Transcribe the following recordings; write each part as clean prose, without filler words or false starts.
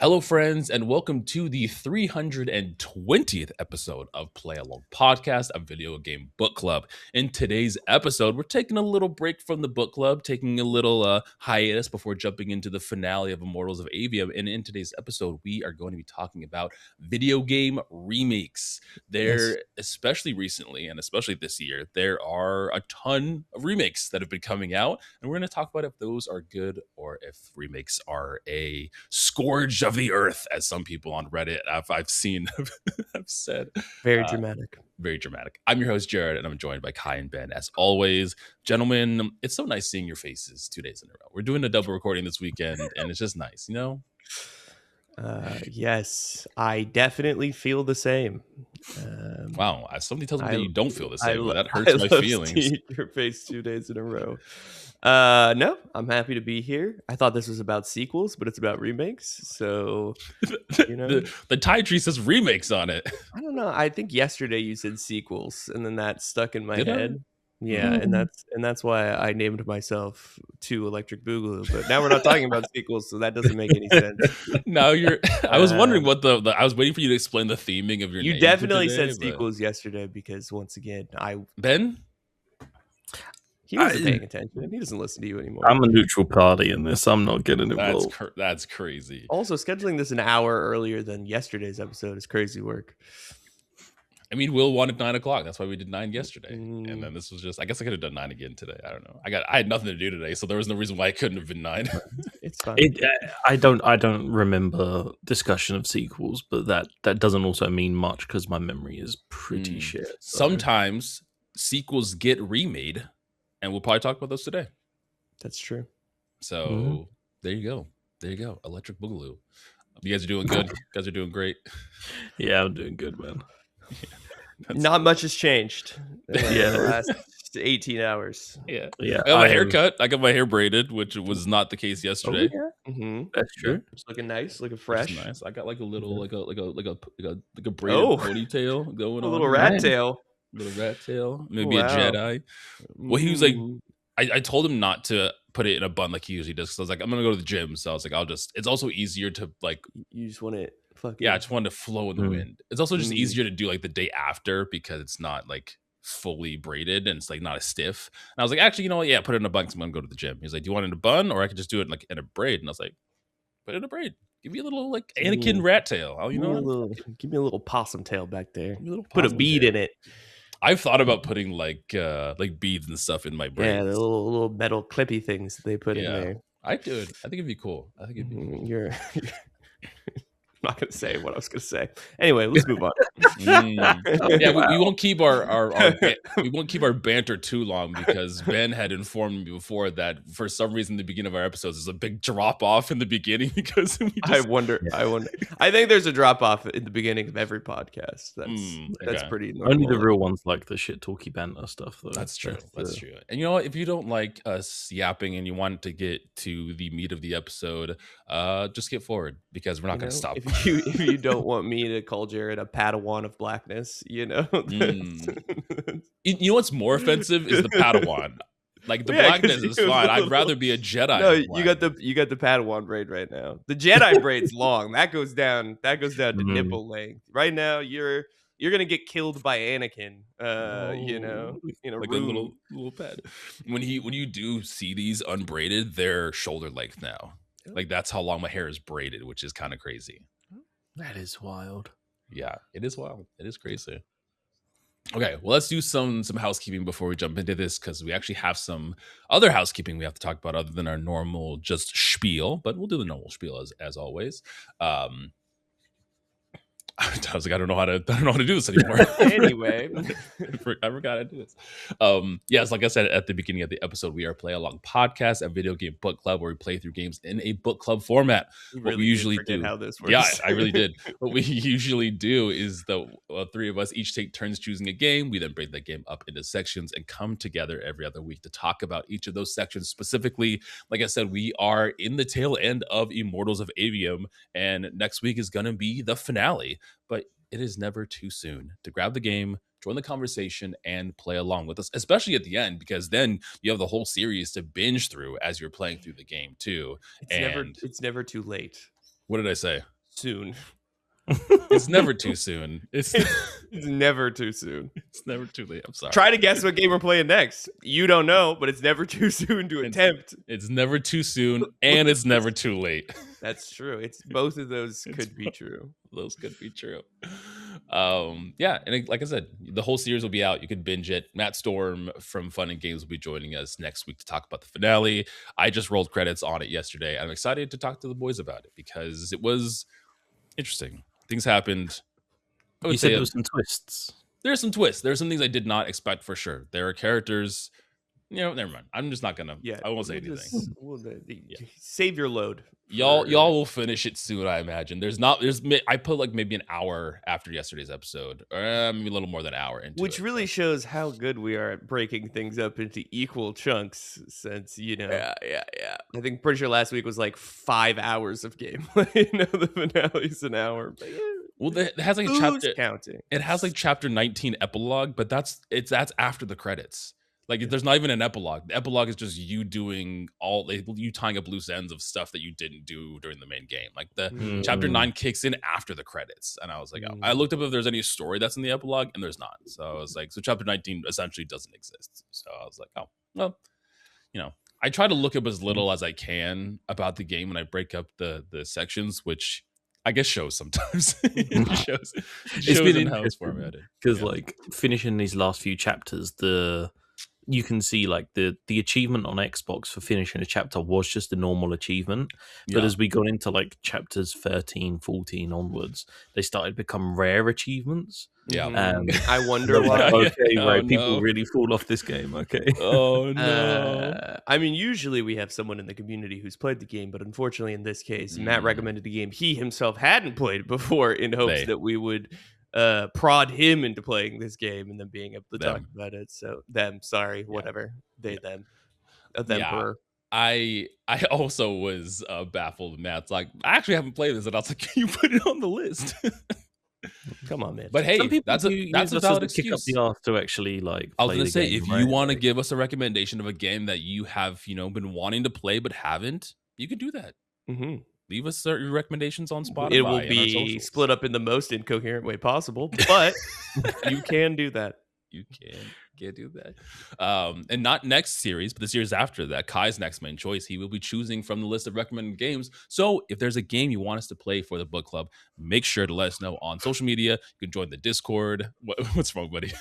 Hello, friends, and welcome to the 320th episode of Play Along Podcast, a video game book club. In today's episode, we're taking a little break from the book club, taking a little hiatus before jumping into the finale of Immortals of Avium. And in today's episode, we are going to be talking about video game remakes. Especially recently, and especially this year, there are a ton of remakes that have been coming out, and we're going to talk about if those are good or if remakes are a scourge of the earth, as some people on Reddit I've seen have said. Very dramatic. Very dramatic. I'm your host, Jared, and I'm joined by Kai and Ben, as always. Gentlemen, it's so nice seeing your faces 2 days in a row. We're doing a double recording this weekend, and it's just nice, you know? Yes, I definitely feel the same. Wow, somebody tells me that you don't feel the same, but that hurts my feelings. Seeing your face 2 days in a row. No, I'm happy to be here. I thought this was about sequels, but it's about remakes. So, you know, the tie tree says remakes on it. I don't know. I think yesterday you said sequels, and then that stuck in my Did head. I? Yeah, and that's why I named myself 2 Electric Boogaloo. But now we're not talking about sequels, so that doesn't make any sense. No, I was wondering what the I was waiting for you to explain the theming of your name. You definitely today, said sequels yesterday because once again, Ben? He wasn't paying attention. He doesn't listen to you anymore. I'm a neutral party in this. I'm not getting involved. That's crazy. Also, scheduling this an hour earlier than yesterday's episode is crazy work. I mean, Will wanted 9 o'clock. That's why we did 9 yesterday. And then this was just, I guess I could have done 9 again today. I don't know. I had nothing to do today, so there was no reason why I couldn't have been 9. It's fine. I don't remember discussion of sequels, but that doesn't also mean much because my memory is pretty shit. So. Sometimes sequels get remade, and we'll probably talk about those today. That's true. So there you go. Electric Boogaloo. You guys are doing good. You guys are doing great. Yeah, I'm doing good, man. Not much has changed. Yeah, the last 18 hours. Yeah. I got my hair cut. I got my hair braided, which was not the case yesterday. Oh, yeah. That's true. It's looking nice, looking fresh. Nice. I got like a little, like a braided ponytail going on. A little rat tail. Little rat tail. Maybe a Jedi. Well, he was like, I told him not to put it in a bun like he usually does. So I was like, I'm gonna go to the gym. So I was like, it's also easier to like. You just want it. I just wanted to flow in the wind. It's also just easier to do like the day after because it's not like fully braided and it's like not as stiff. And I was like, actually, you know what? Yeah, put it in a bun because I'm gonna go to the gym. He's like, do you want it in a bun or I could just do it like in a braid? And I was like, put it in a braid. Give me a little like Anakin rat tail. You know, give me a little possum tail back there. Put a bead in it. I've thought about putting like beads and stuff in my braids. Yeah, the little metal clippy things they put in there. I do it. I think it'd be cool. You're I'm not going to say what I was going to say. Anyway, let's move on. Yeah, we won't keep our we won't keep our banter too long because Ben had informed me before that for some reason the beginning of our episodes is a big drop off in the beginning because I wonder. I think there's a drop off in the beginning of every podcast. That's pretty normal. Only the real ones like the shit talky banter stuff though. That's true. That's true. And you know what? If you don't like us yapping and you want to get to the meat of the episode, just skip forward because we're not going to stop. If you don't want me to call Jared a Padawan of blackness, you know. You know what's more offensive is the Padawan. Like the blackness is fine. I'd rather be a Jedi. No, you got the Padawan braid right now. The Jedi braid's long. That goes down to nipple length. Right now, you're gonna get killed by Anakin. You know, like a little pad. When you do see these unbraided, they're shoulder length now. Like that's how long my hair is braided, which is kind of crazy. That is wild. Yeah, it is wild. It is crazy. Okay, well, let's do some housekeeping before we jump into this because we actually have some other housekeeping we have to talk about other than our normal just spiel, but we'll do the normal spiel as always. I was like, I don't know how to do this anymore. Anyway, I forgot how to do this. Yes, like I said at the beginning of the episode, we are Play Along Podcast, a video game book club where we play through games in a book club format. What we usually do. How this works. Yeah, I really did. What we usually do is the three of us each take turns choosing a game. We then break that game up into sections and come together every other week to talk about each of those sections specifically. Like I said, we are in the tail end of Immortals of Avium, and next week is going to be the finale. But it is never too soon to grab the game, join the conversation, and play along with us, especially at the end, because then you have the whole series to binge through as you're playing through the game too. It's never too late. What did I say? Soon. It's never too soon. It's never too soon. It's never too late. I'm sorry. Try to guess what game we're playing next. You don't know, but it's never too soon to attempt. It's never too soon, and it's never too late. That's true. It's both of those could be true. Those could be true. Yeah, and like I said, the whole series will be out. You could binge it. Matt Storm from Fun and Games will be joining us next week to talk about the finale. I just rolled credits on it yesterday. I'm excited to talk to the boys about it because it was interesting. Things happened. You said there were some twists. There's some twists. There's some things I did not expect for sure. There are characters. Never mind. I'm just not gonna. Yeah, I won't say anything. Save your load. Y'all will finish it soon, I imagine. I put like maybe an hour after yesterday's episode, or maybe a little more than an hour into which really shows how good we are at breaking things up into equal chunks. Since yeah. I think pretty sure last week was like 5 hours of gameplay. The finale's an hour. But yeah. Well, it has like a chapter counting. It has like chapter 19 epilogue, but that's after the credits. Like, there's not even an epilogue. The epilogue is just you doing you tying up loose ends of stuff that you didn't do during the main game. Like, the chapter 9 kicks in after the credits. And I was like, I looked up if there's any story that's in the epilogue, and there's not. So I was like, so chapter 19 essentially doesn't exist. So I was like, oh, well, I try to look up as little as I can about the game when I break up the sections, which I guess shows sometimes. It shows been in how it's formatted. Because like finishing these last few chapters, you can see like the achievement on Xbox for finishing a chapter was just a normal achievement. But as we got into like chapters 13, 14 onwards, they started to become rare achievements. Yeah. I wonder why. People really fall off this game. Okay. Oh no. I mean, usually we have someone in the community who's played the game, but unfortunately in this case, Matt recommended the game he himself hadn't played before in hopes that we would prod him into playing this game and then being able to talk about it. So whatever. Them. Yeah. I also was baffled. Matt's like, I actually haven't played this, and I was like, can you put it on the list? Come on, man. But hey, that's a valid excuse. Kick up the arse to actually like. I was gonna say, if you want to give us a recommendation of a game that you have, been wanting to play but haven't, you could do that. Mm-hmm. Leave us certain recommendations on Spotify. It will be split up in the most incoherent way possible, but you can do that. You can do that. And not next series, but the series after that, Kai's next main choice, he will be choosing from the list of recommended games. So if there's a game you want us to play for the book club, make sure to let us know on social media. You can join the Discord. What's wrong, buddy?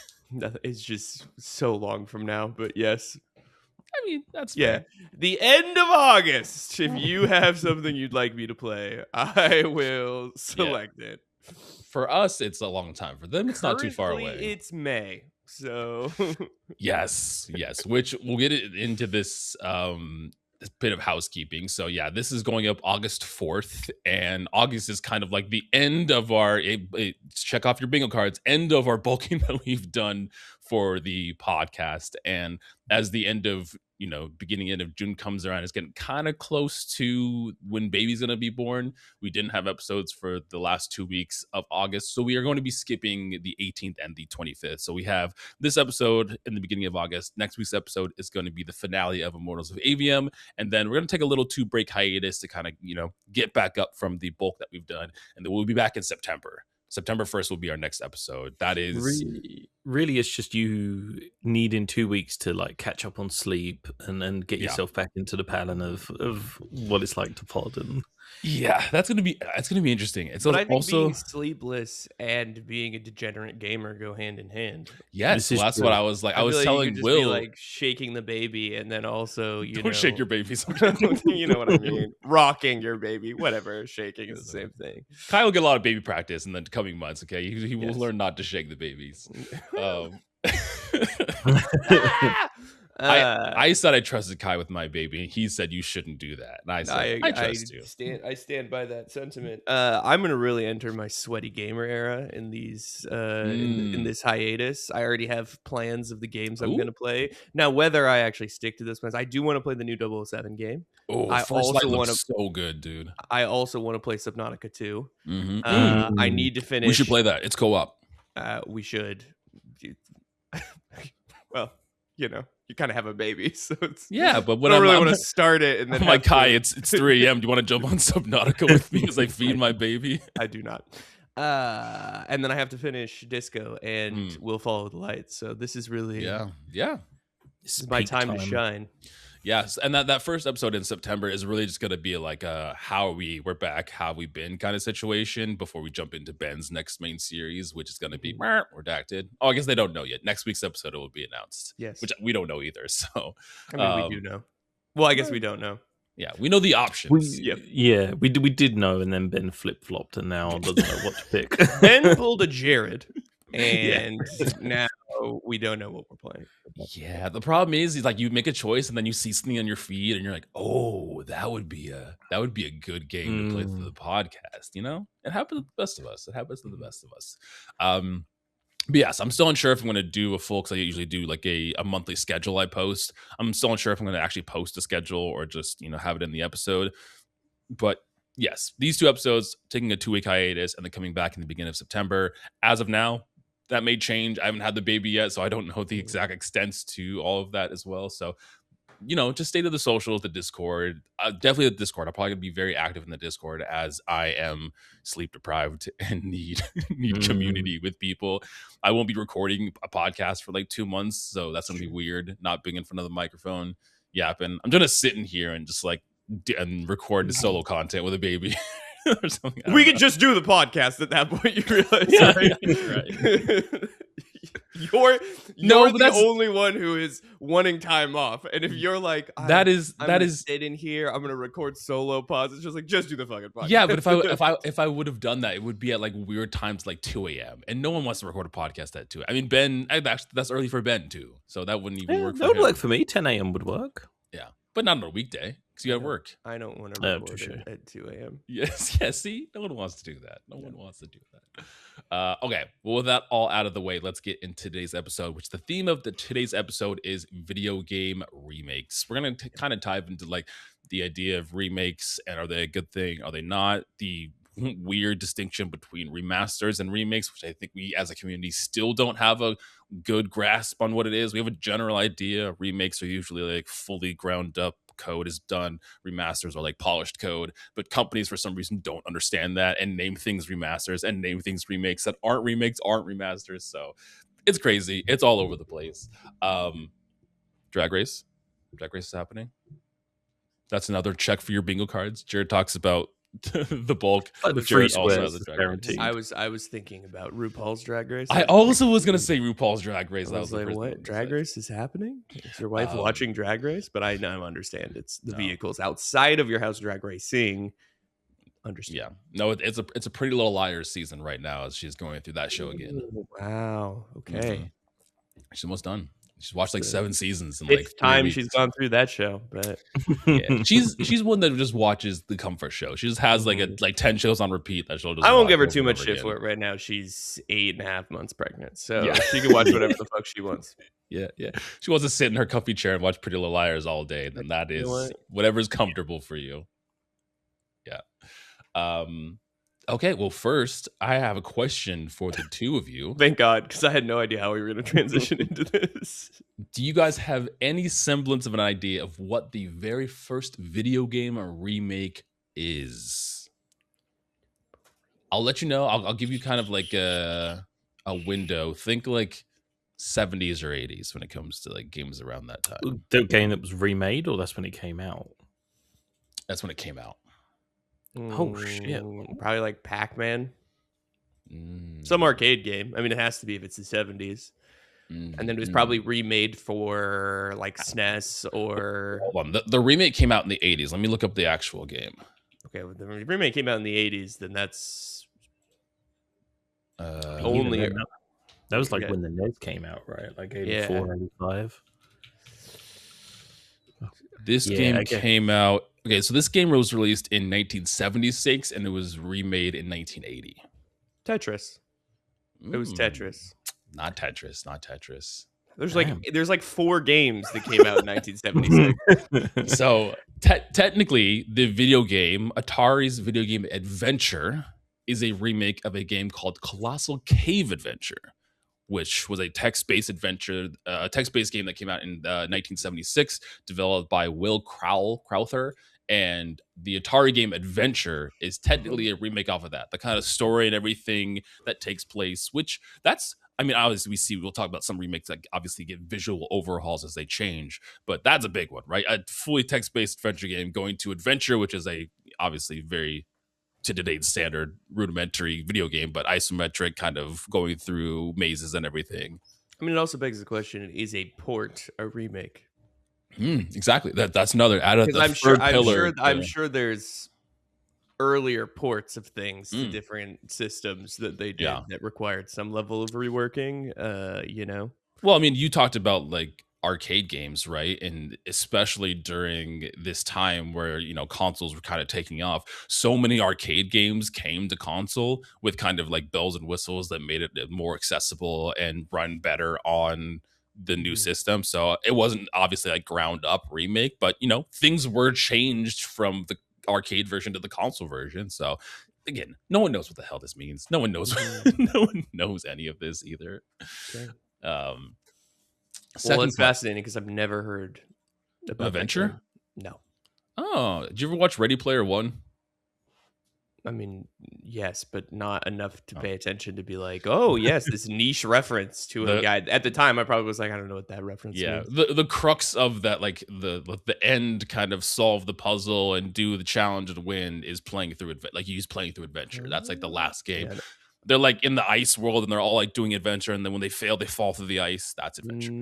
It's just so long from now, but yes. I mean, that's fair. The end of August. If you have something you'd like me to play, I will select it. For us, it's a long time. For them, it's not too far away. It's May. So yes, which we'll get into this bit of housekeeping. So yeah, this is going up August 4th, and August is kind of like the end of our check off your bingo cards, end of our bulking that we've done for the podcast. And as the end of beginning end of June comes around, it's getting kind of close to when baby's gonna be born. We didn't have episodes for the last 2 weeks of August, so we are going to be skipping the 18th and the 25th. So we have this episode in the beginning of August. Next week's episode is going to be the finale of Immortals of Avium, and then we're going to take a little 2-break hiatus to kind of get back up from the bulk that we've done, and then we'll be back in September. September 1st will be our next episode. That is really it's just you needing 2 weeks to like catch up on sleep and get yourself back into the pattern of what it's like to pod. And that's gonna be interesting. But I think also being sleepless and being a degenerate gamer go hand in hand. Yes, so that's what I was like. I was telling you Will, be like shaking the baby, and then also don't shake your baby. You know what I mean? Rocking your baby, whatever. Shaking is the same thing. Kai will get a lot of baby practice in the coming months. Okay, he will learn not to shake the babies. I said I trusted Kai with my baby, and he said you shouldn't do that. And I said I trust you. I stand by that sentiment. I'm gonna really enter my sweaty gamer era in these in this hiatus. I already have plans of the games I'm gonna play. Now, whether I actually stick to those plans, I do want to play the new 007 game. Oh, I First Light looks so good, dude. I also want to play Subnautica 2. Mm-hmm. I need to finish. We should play that. It's co-op. We should. Well, you kind of have a baby, so it's but when I don't I'm really I'm want to start it and then I'm like, Kai, it's 3 a.m. Do you want to jump on Subnautica with me as I feed my baby? I do not. And then I have to finish Disco and We'll Follow the Light. So this is really this is my time to shine. Yes, and that first episode in September is really just going to be like we're back, how we been kind of situation before we jump into Ben's next main series, which is going to be redacted. Oh, I guess they don't know yet. Next week's episode will be announced. Yes, which we don't know either. So I mean, we do know. Well, I guess we don't know. Yeah, we know the options. We did know, and then Ben flip flopped, and now doesn't know what to pick. Ben pulled a Jared, and now we don't know what we're playing. Yeah, the problem is like you make a choice, and then you see something on your feed, and you're like, "Oh, that would be a good game to play through the podcast." It happens to the best of us. But yes, I'm still unsure if I'm going to do a full, because I usually do like a monthly schedule I post. I'm still unsure if I'm going to actually post a schedule or just, have it in the episode. But yes, these 2 episodes, taking a 2-week hiatus and then coming back in the beginning of September. As of now, that may change. I haven't had the baby yet, so I don't know the exact extents to all of that as well. So, just stay to the socials, the Discord. Definitely the Discord. I'll probably be very active in the Discord as I am sleep deprived and need community with people. I won't be recording a podcast for like 2 months, so that's gonna be weird. Not being in front of the microphone, yapping. I'm gonna sit in here and just like and record the solo content with a baby. Or something. We could just do the podcast at that point. You realize, right? You're the only one who is wanting time off, and if you're like, I'm sitting here, I'm gonna record solo pods. It's just like, just do the fucking podcast. Yeah, but if I would have done that, it would be at like weird times, like 2 a.m. and no one wants to record a podcast at 2. I mean, Ben, that's early for Ben too, so that wouldn't even work. That would work for me. 10 a.m. would work. Yeah, but not on a weekday because you got to work. I don't want to record at 2 a.m. Yes. See, no one wants to do that. Okay, well, with that all out of the way, let's get into today's episode, which the theme of today's episode is video game remakes. We're going to kind of dive into like the idea of remakes, and are they a good thing? Are they not? The weird distinction between remasters and remakes, which I think we as a community still don't have a good grasp on what it is. We have a general idea. Remakes are usually like fully ground up code is done. Remasters are like polished code, but companies for some reason don't understand that and name things remasters and name things remakes that aren't remakes, aren't remasters. So it's crazy. It's all over the place. Drag Race is happening. That's another check for your bingo cards. Jared talks about the bulk. The free squares guaranteed. I was thinking about RuPaul's Drag Race. I also was gonna say RuPaul's Drag Race. I was like, what? Drag Race is happening? Is your wife watching Drag Race? But I now understand it's the vehicles outside of your house drag racing. Understand? Yeah, no, it's a Pretty Little Liars season right now as she's going through that show again. Wow. Okay. Mm-hmm. She's almost done. She's watched like 7 seasons in like 3 time weeks. She's gone through that show, but yeah, she's one that just watches the comfort show. She just has like 10 shows on repeat that she'll just. I won't give her too much shit for it right now. She's 8.5 months pregnant, so she can watch whatever the fuck she wants. Yeah. She wants to sit in her comfy chair and watch Pretty Little Liars all day, and then that is whatever's comfortable for you. Yeah. Okay, well, first, I have a question for the two of you. Thank God, because I had no idea how we were going to transition into this. Do you guys have any semblance of an idea of what the very first video game remake is? I'll let you know. I'll give you kind of like a window. Think like 70s or 80s when it comes to like games around that time. The game that was remade, or that's when it came out? That's when it came out. Oh shit! Probably like Pac-Man, some arcade game. I mean, it has to be if it's the 70s, and then it was probably remade for like SNES or. Hold on, the remake came out in the 80s. Let me look up the actual game. Okay, well, the remake came out in the 80s. Then that's only that was like when the NES came out, right? Like 84, 85. This game came out. Okay, so this game was released in 1976 and it was remade in 1980. Tetris. It was Tetris. Not Tetris. There's like 4 games that came out in 1976. So technically, the video game, Atari's video game Adventure, is a remake of a game called Colossal Cave Adventure, which was a text-based adventure, a text-based game that came out in 1976, developed by Will Crowther. And the Atari game Adventure is technically a remake off of that. The kind of story and everything that takes place, which that's, I mean, obviously we'll talk about some remakes that obviously get visual overhauls as they change, but that's a big one, right? A fully text-based adventure game going to Adventure, which is a obviously very to today's standard rudimentary video game, but isometric, kind of going through mazes and everything. I mean, it also begs the question: is a port a remake? Exactly. That's another out of Because I'm sure there's earlier ports of things to different systems that they did that required some level of reworking. Well, I mean, you talked about like arcade games, right? And especially during this time where, consoles were kind of taking off, so many arcade games came to console with kind of like bells and whistles that made it more accessible and run better on the new system. So it wasn't obviously like ground up remake, but things were changed from the arcade version to the console version. So again, no one knows what the hell this means. No one knows no one knows any of this either. Okay. Well, it's fascinating because I've never heard about Adventure. No. Oh, did you ever watch Ready Player One? I mean, yes, but not enough to pay attention to be like, oh, yes, this niche reference to a guy. At the time, I probably was like, I don't know what that reference means. The crux of that, like the end kind of solve the puzzle and do the challenge and win is playing through Adventure. That's like the last game. Yeah. They're like in the ice world and they're all like doing adventure, and then when they fail, they fall through the ice. That's Adventure.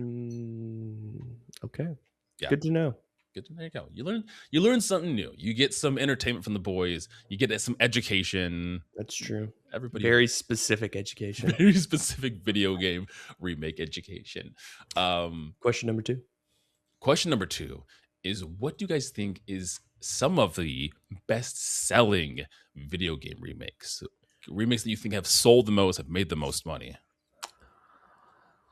Okay. Yeah. Good to know. There you go. You learn something new. You get some entertainment from the boys. You get some education. That's true. Everybody very specific education. Very specific video game remake education. Question number two. Question number two is, what do you guys think is some of the best-selling video game remakes? Remakes that you think have sold the most, have made the most money?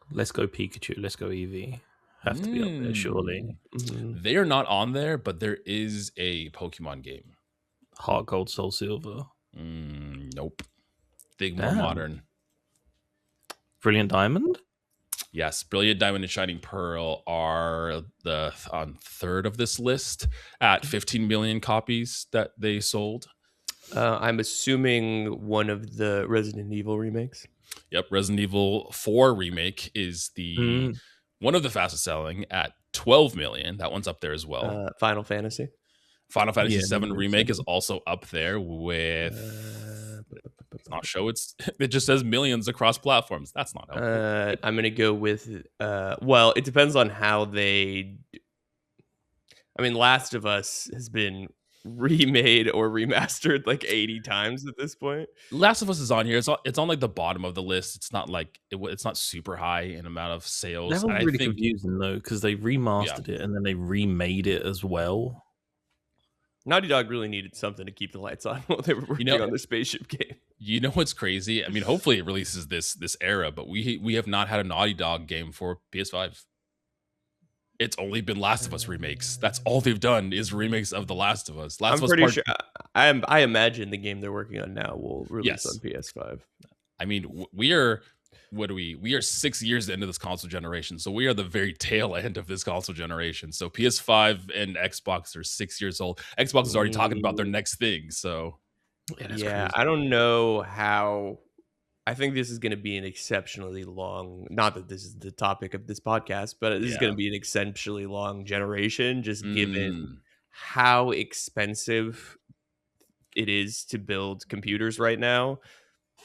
Let's Go Pikachu, Let's Go Eevee. Have to be up there, surely. They are not on there, but there is a Pokemon game. Heart Gold, Soul Silver. Nope. Think more modern. Brilliant Diamond? Yes, Brilliant Diamond and Shining Pearl are on third of this list at 15 million copies that they sold. I'm assuming one of the Resident Evil remakes. Yep, Resident Evil 4 remake is the one of the fastest selling at 12 million. That one's up there as well. Final Fantasy 7 remake is also up there with it's not show it just says millions across platforms. That's not helpful. I'm gonna go with well, it depends on how they Last of Us has been remade or remastered like 80 times at this point. Last of Us is on here. It's on like the bottom of the list. It's not like it's not super high in amount of sales. That was really confusing though, because they remastered it and then they remade it as well. Naughty Dog really needed something to keep the lights on while they were working on the spaceship game. You know what's crazy? I mean, hopefully it releases this era, but we have not had a Naughty Dog game for PS5. It's only been Last of Us remakes. That's all they've done is remakes of The Last of Us. I'm pretty sure. I imagine the game they're working on now will release on PS5. I mean, we are 6 years into this console generation, so we are the very tail end of this console generation. So PS5 and Xbox are 6 years old. Xbox is already talking about their next thing. So yeah, I don't know how. I think this is going to be an exceptionally long, not that this is the topic of this podcast, but this is going to be an exceptionally long generation, just given how expensive it is to build computers right now.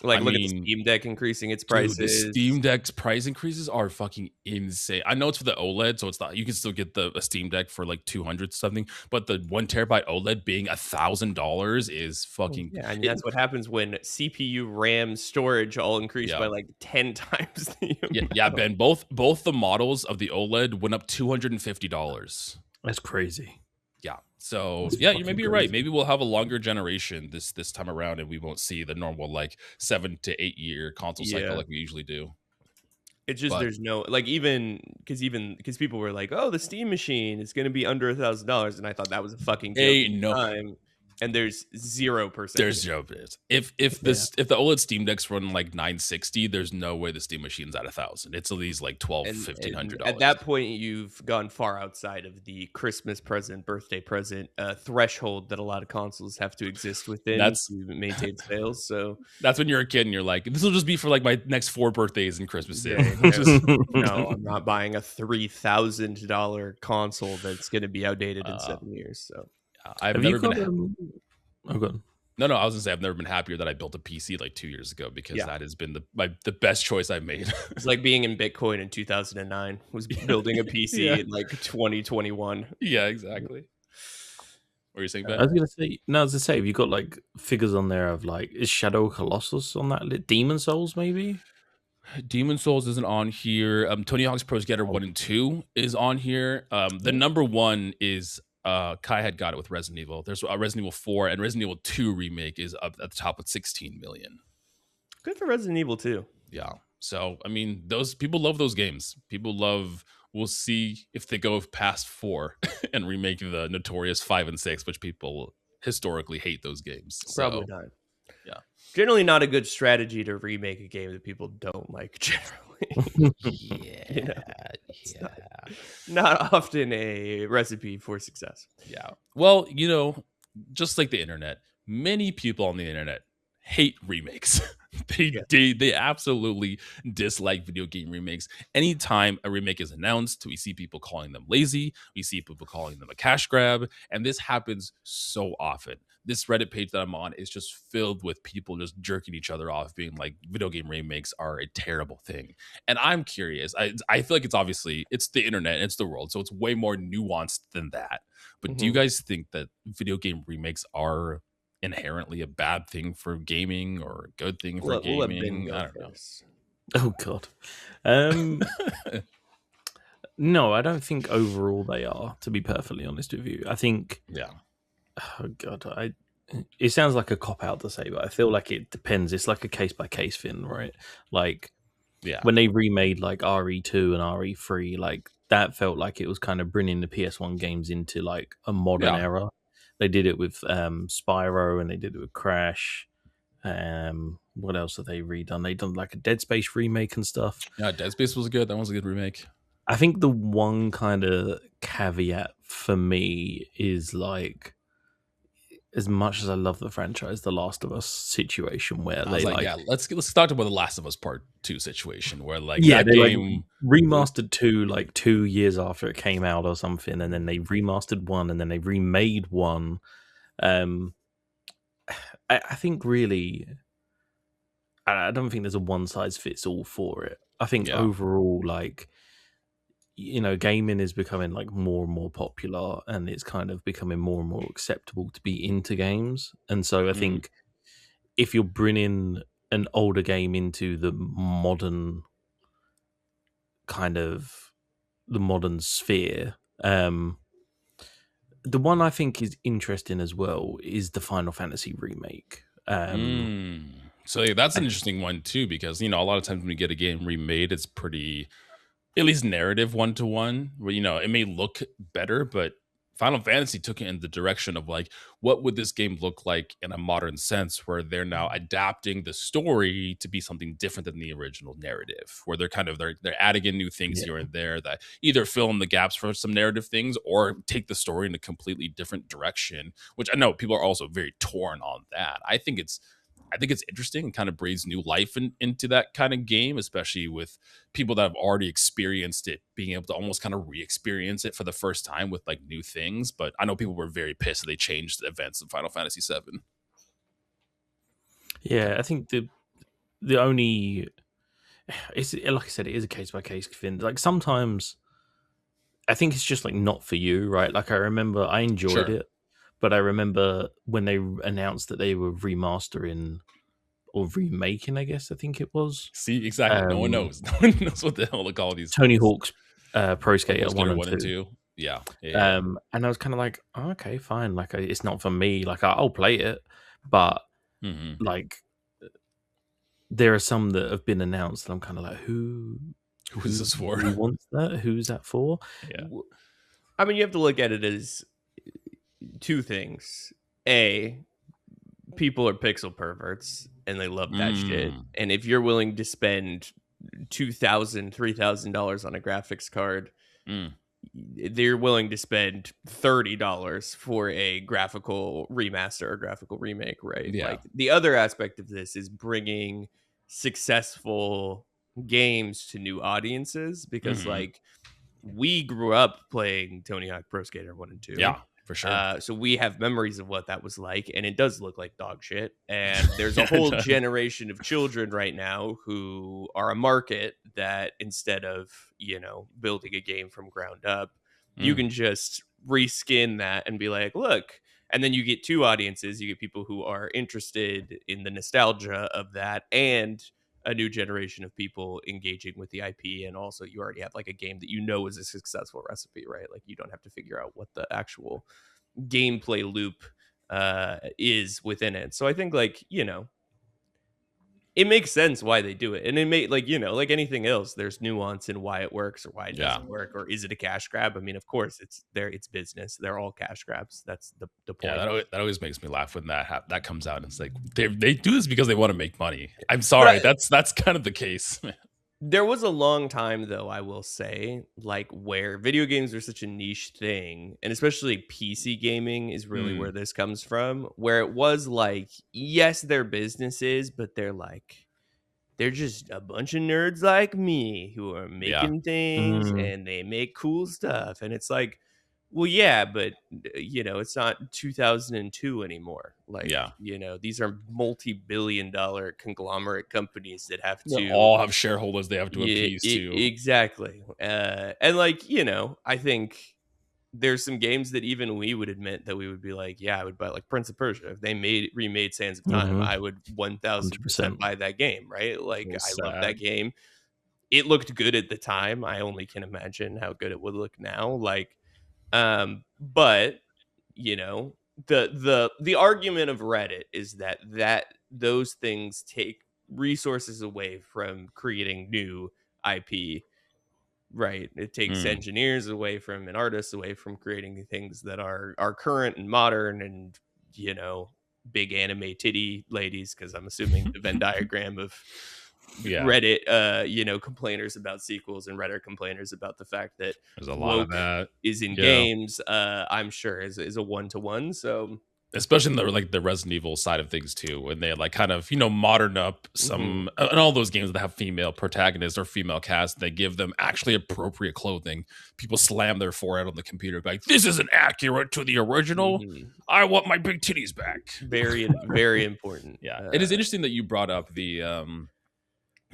Like, look at the Steam Deck increasing its prices. Dude, the Steam Deck's price increases are fucking insane. I know it's for the OLED, so it's not. You can still get a Steam Deck for like 200 something, but the 1 terabyte OLED being $1,000 is fucking. Yeah, and that's what happens when CPU, RAM, storage all increased by like 10 times the amount. Yeah, Ben. Both the models of the OLED went up $250. That's crazy. Yeah. So maybe you're right. Maybe we'll have a longer generation this time around, and we won't see the normal like 7 to 8 year console cycle like we usually do. It's just there's no like because people were like, oh, the Steam machine is going to be under $1,000, and I thought that was a fucking joke. No. Time. and there's 0%. There's no if the OLED Steam Decks run like 960, there's no way the Steam machine's at 1,000. It's at least like $1,200-$1,500. At that point, you've gone far outside of the Christmas present, birthday present threshold that a lot of consoles have to exist within to maintain sales. So that's when you're a kid and you're like, this will just be for like my next 4 birthdays and Christmas sale. No, I'm not buying a $3,000 console that's going to be outdated in 7 years. So I've never been. Oh, God. No, I was gonna say I've never been happier that I built a PC like 2 years ago, because that has been the best choice I've made. It's like being in Bitcoin in 2009 was building a PC in like 2021. Yeah, exactly. What were you saying, Ben? I was gonna say, have you got like figures on there of like, is Shadow Colossus on that? Demon Souls, maybe? Demon Souls isn't on here. Tony Hawk's Pro Skater 1 and 2 is on here. The number 1 is Kai had got it with Resident Evil. There's Resident Evil 4, and Resident Evil 2 remake is up at the top with 16 million. Good for Resident Evil 2. Yeah. So I mean, those people love those games. People love. We'll see if they go past 4 and remake the notorious 5 and 6, which people historically hate those games. Probably not. Yeah. Generally not a good strategy to remake a game that people don't like, generally. Not often a recipe for success. Yeah. Well, just like the internet, many people on the internet hate remakes. They absolutely dislike video game remakes. Anytime a remake is announced, we see people calling them lazy. We see people calling them a cash grab. And this happens so often. This Reddit page that I'm on is just filled with people just jerking each other off, being like, video game remakes are a terrible thing. And I'm curious. I feel like it's the internet, it's the world, so it's way more nuanced than that. But do you guys think that video game remakes are inherently a bad thing for gaming or a good thing for gaming? I don't know. Oh, God. No, I don't think overall they are, to be perfectly honest with you. I think... Yeah. Oh, God. It sounds like a cop-out to say, but I feel like it depends. It's like a case-by-case thing, right? Like, when they remade, like, RE2 and RE3, like, that felt like it was kind of bringing the PS1 games into, like, a modern era. They did it with Spyro, and they did it with Crash. What else have they redone? They done, like, a Dead Space remake and stuff. Yeah, Dead Space was good. That was a good remake. I think the one kind of caveat for me is, like, as much as I love the franchise, The Last of Us situation where they let's start with The Last of Us Part 2 situation where that like game remastered 2 like 2 years after it came out or something, and then they remastered 1 and then they remade 1. I think really, I don't think there's a one size fits all for it. I think overall, like, gaming is becoming like more and more popular, and it's kind of becoming more and more acceptable to be into games. And so I think if you're bringing an older game into the modern sphere, the one I think is interesting as well is the Final Fantasy remake. So that's an interesting one too, because a lot of times when we get a game remade, it's pretty, at least narrative 1-to-1, where it may look better, but Final Fantasy took it in the direction of like, what would this game look like in a modern sense, where they're now adapting the story to be something different than the original narrative, where they're adding in new things here and there that either fill in the gaps for some narrative things or take the story in a completely different direction, which I know people are also very torn on that. I think it's interesting and kind of breathes new life into that kind of game, especially with people that have already experienced it, being able to almost kind of re-experience it for the first time with like new things. But I know people were very pissed that they changed the events of Final Fantasy VII. Yeah, I think the only, it's like I said, it is a case by case thing. Like sometimes I think it's just like not for you, right? Like I remember I enjoyed it. But I remember when they announced that they were remastering or remaking, I guess, I think it was. See, exactly. No one knows. No one knows what the hell to call these. Tony Hawk's Pro Skater 1 and 2. Yeah. And I was kind of like, oh, okay, fine. Like, it's not for me. Like, I'll play it. But, like, there are some that have been announced, and I'm kind of like, who is this for? Who wants that? Who's that for? Yeah. I mean, you have to look at it as two things. people are pixel perverts and they love that shit. Mm. And if you're willing to spend $2,000, $3,000 on a graphics card, Mm. they're willing to spend $30 for a graphical remaster or graphical remake, right? Yeah. Like the other aspect of this is bringing successful games to new audiences, because Mm-hmm. like we grew up playing Tony Hawk Pro Skater 1 and 2. Yeah, for sure. So we have memories of what that was like, and it does look like dog shit. And there's a Yeah, it whole does. generation of children right now who are a market that instead of, building a game from ground up, you Mm. can just reskin that and be like, look. And then you get two audiences. You get people who are interested in the nostalgia of that, and a new generation of people engaging with the IP. And also you already have like a game that is a successful recipe, right? Like you don't have to figure out what the actual gameplay loop is within it. So I think like, it makes sense why they do it. And it may like, like anything else, there's nuance in why it works or why it Yeah. doesn't work. Or is it a cash grab? I mean, of course it's business. They're all cash grabs. That's the point. Yeah, that always makes me laugh when that comes out. And it's like they do this because they want to make money. I'm But sorry, that's kind of the case. there was a long time, though, I will say, like where video games are such a niche thing, and especially PC gaming is really where Mm. this comes from, where it was like, yes, they're businesses, but they're just a bunch of nerds like me who are Yeah. making things and they make cool stuff. And it's like, well, yeah, but it's not 2002 anymore. Like, Yeah. these are multi-billion-dollar conglomerate companies that have They to all have shareholders they have to yeah, appease to. exactly. And like, I think there's some games that even we would admit that we would be like, yeah, I would buy, like Prince of Persia. If they remade Sands of Time, I would 1000% 100%. buy that game, right? Like It was I love that sad. game. It looked good at the time. I only can imagine how good it would look now. Like, but the argument of Reddit is that those things take resources away from creating new IP. Right. It takes Mm. engineers away from and artists away from creating things that are current and modern and, big anime titty ladies, because I'm assuming the Venn diagram of Yeah. Reddit, complainers about sequels and Reddit complainers about the fact that There's a lot of woke that. is in Yeah. games, I'm sure is a 1-to-1. So Especially in the Resident Evil side of things too, when they like kind of modern up some and all those games that have female protagonists or female cast, they give them actually appropriate clothing. People slam their forehead on the computer like, this isn't accurate to the original. I want my big titties back. Very very important. Yeah, it is interesting that you brought up the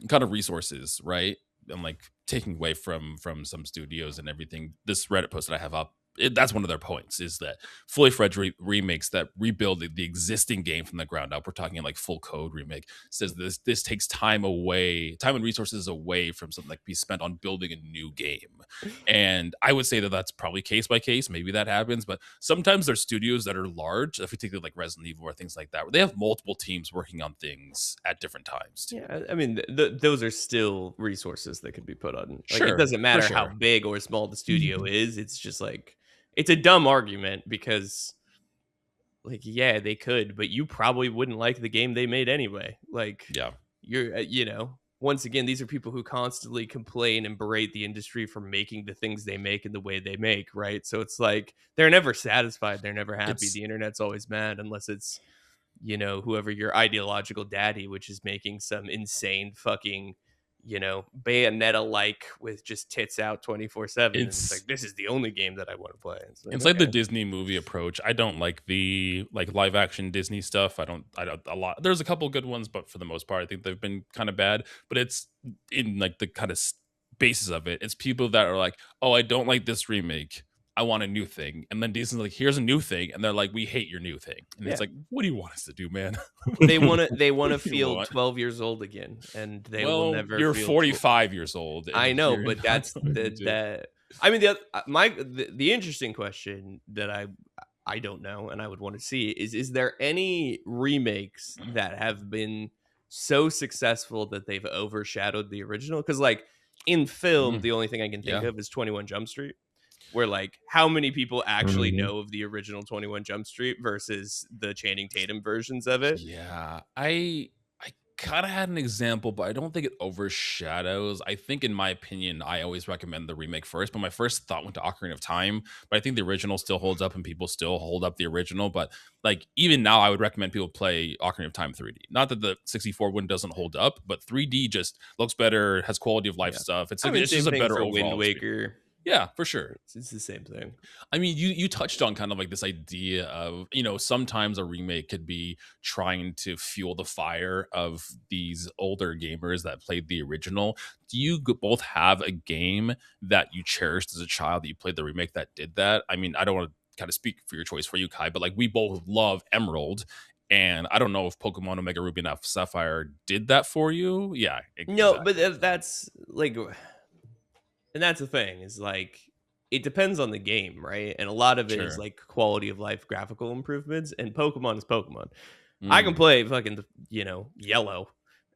kind of resources, right? And like taking away from some studios and everything. This Reddit post that I have up, that's one of their points, is that fully fledged remakes that rebuild the existing game from the ground up. We're talking like full code remake. Says this takes time and resources away from something that can be spent on building a new game. And I would say that that's probably case by case. Maybe that happens, but sometimes there's studios that are large. If we take like Resident Evil or things like that, where they have multiple teams working on things at different times too. Yeah, I mean, those are still resources that could be put on. Like, Sure, it doesn't matter for how sure. big or small the studio is. It's just like, it's a dumb argument because, like, yeah, they could, but you probably wouldn't like the game they made anyway. Like, Yeah. you're, once again, these are people who constantly complain and berate the industry for making the things they make and the way they make, right? So it's like, they're never satisfied. They're never happy. It's The internet's always mad unless it's, whoever your ideological daddy, which is making some insane fucking, Bayonetta like with just tits out 24/7. And it's like, it's this is the only game that I want to play. it's like the Okay. Disney movie approach. I don't like the like live action Disney stuff. I don't a lot. There's a couple good ones, but for the most part, I think they've been kind of bad. But it's in like the kind of basis of it. It's people that are like, oh, I don't like this remake. I want a new thing. And then Disney's like, here's a new thing. And they're like, we hate your new thing. And Yeah. it's like, what do you want us to do, man? They want to What do you feel want? 12 years old again, and they will never You're feel 45 years old. I and know, you're but not that's going to- that. I mean, the interesting question that I don't know, and I would want to see is there any remakes that have been so successful that they've overshadowed the original? Because like in film, the only thing I can think Yeah. of is 21 Jump Street. where like how many people actually know of the original 21 Jump Street versus the Channing Tatum versions of it. Yeah, I kind of had an example, but I don't think it overshadows. I think, in my opinion, I always recommend the remake first. But my first thought went to Ocarina of Time. But I think the original still holds up, and people still hold up the original. But like even now, I would recommend people play Ocarina of Time 3D. Not that the 64 one doesn't hold up, but 3D just looks better, has quality of life Yeah. stuff. It's I like mean, it's same just a thing better for overall Wind experience. Waker. Yeah, for sure. It's the same thing. I mean, you touched on kind of like this idea of, sometimes a remake could be trying to fuel the fire of these older gamers that played the original. Do you both have a game that you cherished as a child that you played the remake that did that? I mean, I don't want to kind of speak for your choice for you, Kai, but like we both love Emerald. And I don't know if Pokemon Omega Ruby and Sapphire did that for you. Yeah, No, exactly. but that's like, and that's the thing is like, it depends on the game, right? And a lot of it is Sure. like quality of life graphical improvements, and Pokemon is Pokemon. I can Mm, play fucking, Yellow,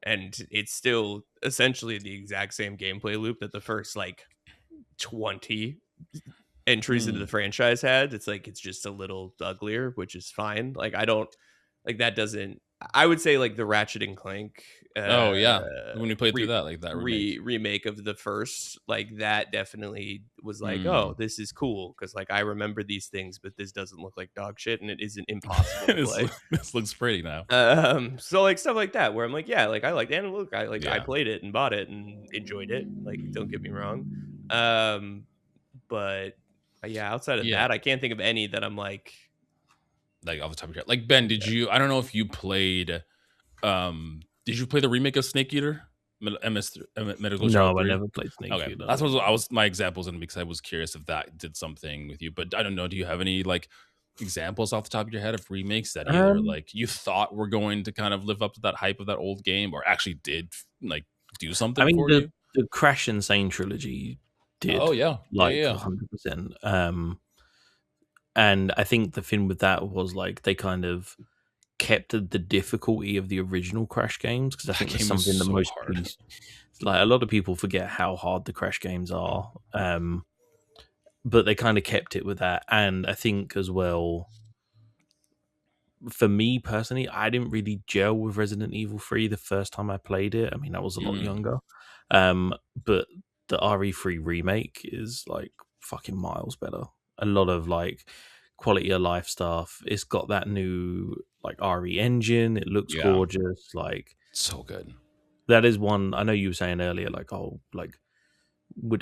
and it's still essentially the exact same gameplay loop that the first like 20 entries into the mm. franchise had. It's like it's just a little uglier, which is fine. Like I don't like that doesn't I would say like the Ratchet and Clank Oh, yeah. When we played through that, like that remake. remake of the first, like that definitely was like, Mm. oh, this is cool because like I remember these things, but this doesn't look like dog shit and it isn't impossible to this, play. this looks pretty now. So like stuff like that where I'm like, yeah, like I like and look, I Yeah. played it and bought it and enjoyed it. Like, don't get me wrong. But yeah, outside of Yeah. that, I can't think of any that I'm like, Like off the top of your head. Like Ben, I don't know if you played did you play the remake of Snake Eater? Medical Child No, I 3? never played Snake Okay. Eater. That's what my examples in because I was curious if that did something with you. But I don't know. Do you have any like examples off the top of your head of remakes that either like you thought were going to kind of live up to that hype of that old game or actually did like do I something mean, for you? the Crash Insane trilogy did Oh yeah. like Yeah. 100%. And I think the thing with that was like they kind of kept the difficulty of the original Crash games because I That think that's game was something that so most hard. like a lot of people forget how hard the Crash games are. But they kind of kept it with that, and I think as well. For me personally, I didn't really gel with Resident Evil 3 the first time I played it. I mean, I was a lot Mm, younger. But the RE3 remake is like fucking miles better. A lot of like quality of life stuff. It's got that new like RE engine. It looks yeah. gorgeous. Like So good. that is one I know you were saying earlier, like, oh, like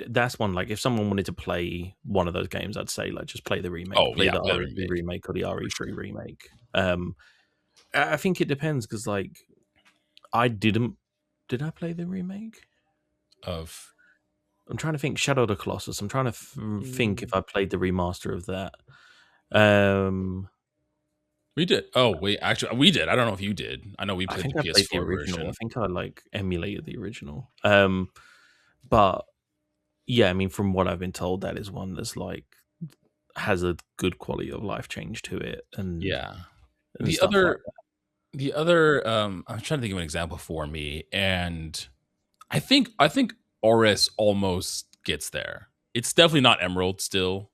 that's one like if someone wanted to play one of those games, I'd say like just play the remake, Oh play yeah, the play the RE3 remake. remake or the RE3 remake. I think it depends because, like, I didn't. Did I play the remake? Of I'm trying to think. Shadow of the Colossus. I'm trying to think if I played the remaster of that. we did. Oh wait, actually we did. I don't know if you did. I know we I played think the I played the PS4 original. I version. think I like emulated the original. But yeah, I mean, from what I've been told, that is one that's like has a good quality of life change to it, and Yeah. and The stuff like other that. the other I'm trying to think of an example for me, and I think Oris almost gets there. It's definitely not Emerald still,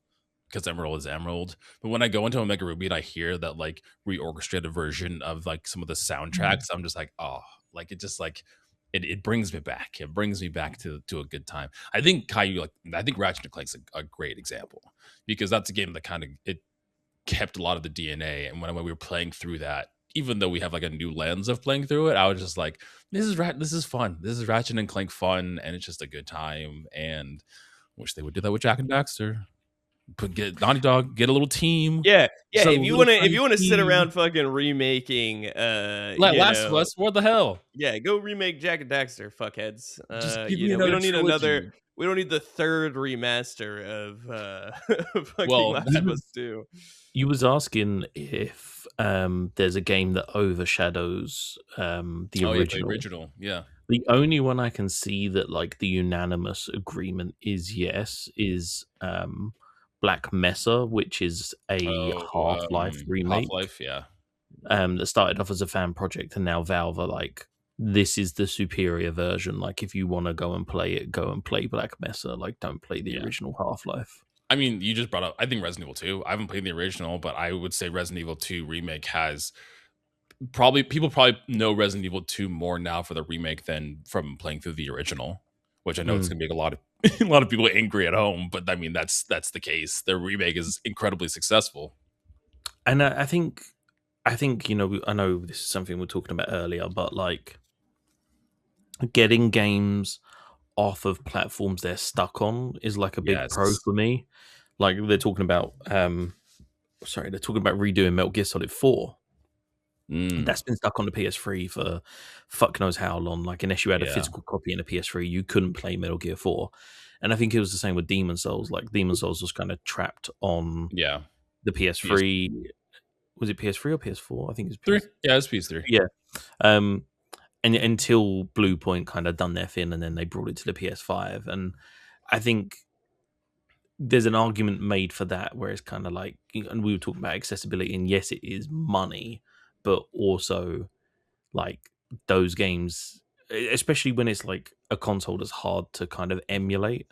because Emerald is Emerald. But when I go into Omega Ruby and I hear that like reorchestrated version of like some of the soundtracks, I'm just like, oh, like it just like it brings me back. It brings me back to a good time. I think Caillou, like I think Ratchet and Clank's a great example because that's a game that kind of it kept a lot of the DNA. And when we were playing through that, even though we have like a new lens of playing through it, I was just like, this is fun. This is Ratchet and Clank fun, and it's just a good time. And I wish they would do that with Jack and Daxter. Get Naughty Dog, get a little team. yeah. Just a If you little wanna tiny sit team. around fucking remaking, Like Last of Us, what the hell? yeah, go remake Jack and Daxter, fuckheads. Just give me We another don't need trilogy. we don't need the third remaster of fucking Well, Last of Us 2. You was asking if there's a game that overshadows the oh yeah, the original. original. Yeah. The only one I can see that like the unanimous agreement is yes is Black Mesa, which is a Oh, Half-Life Half remake Life. Yeah. that started off as a fan project and now Valve are like this is the superior version. Like if you want to go and play it, go and play Black Mesa. Like don't play the Yeah. original Half-Life. I mean, you just brought up, I think Resident Evil 2. I haven't played the original, but I would say Resident Evil 2 remake has people probably know Resident Evil 2 more now for the remake than from playing through the original, which I know it's Mm. gonna make a lot of a lot of people angry at home, but I mean that's the case. The remake is incredibly successful. And I think I know this is something we are talking about earlier, but like getting games off of platforms they're stuck on is like a big pro Yes. for me. Like they're talking about redoing Metal Gear Solid 4. Mm, That's been stuck on the PS3 for fuck knows how long. Like unless you had a yeah. physical copy in a PS3, you couldn't play Metal Gear 4. And I think it was the same with Demon Souls. Like Demon Souls was kind of trapped on Yeah. the PS3. PS3. Was it PS3 or PS4? I think it was PS. Yeah, it's PS3. Yeah. Um, and until Blue Point kind of done their thing, and then they brought it to the PS5. And I think there's an argument made for that, where it's kind of like, and we were talking about accessibility, and yes, it is money, but also like those games, especially when it's like a console that's hard to kind of emulate.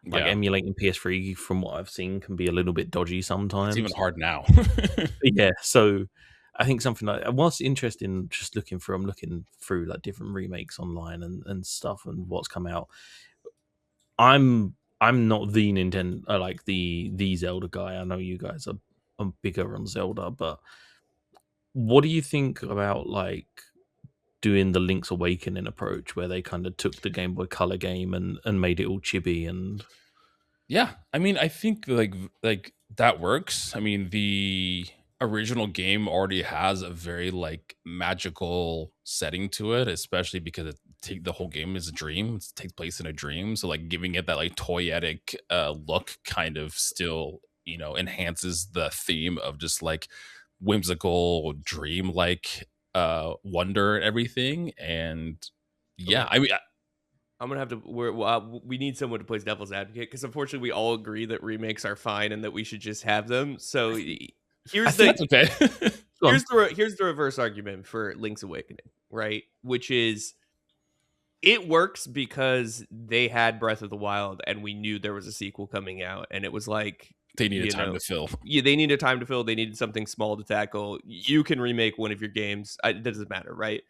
Like Yeah. emulating PS3, from what I've seen, can be a little bit dodgy It's even sometimes. hard now. Yeah, so I think something like, what's interesting, just looking through, I'm looking through like different remakes online and stuff and what's come out. I'm not the Nintendo, like the Zelda guy. I know you guys are bigger on Zelda, but what do you think about like doing the Link's Awakening approach, where they kind of took the Game Boy Color game and made it all chibi? And Yeah, I mean, I think like that works. I mean, the original game already has a very like magical setting to it, especially because the whole game is a dream. It takes place in a dream, so like giving it that like toyetic look kind of still enhances the theme of just like whimsical dream like wonder and everything. And yeah, Okay. I mean, I'm gonna have to. We need someone to play devil's advocate because unfortunately we all agree that remakes are fine and that we should just have them. So I here's think the that's okay. go on. here's the reverse argument for Link's Awakening, right? Which is, it works because they had Breath of the Wild and we knew there was a sequel coming out, and it was like, They needed time to fill. yeah, they needed time to fill. They needed something small to tackle. You can remake one of your games. It doesn't matter, right?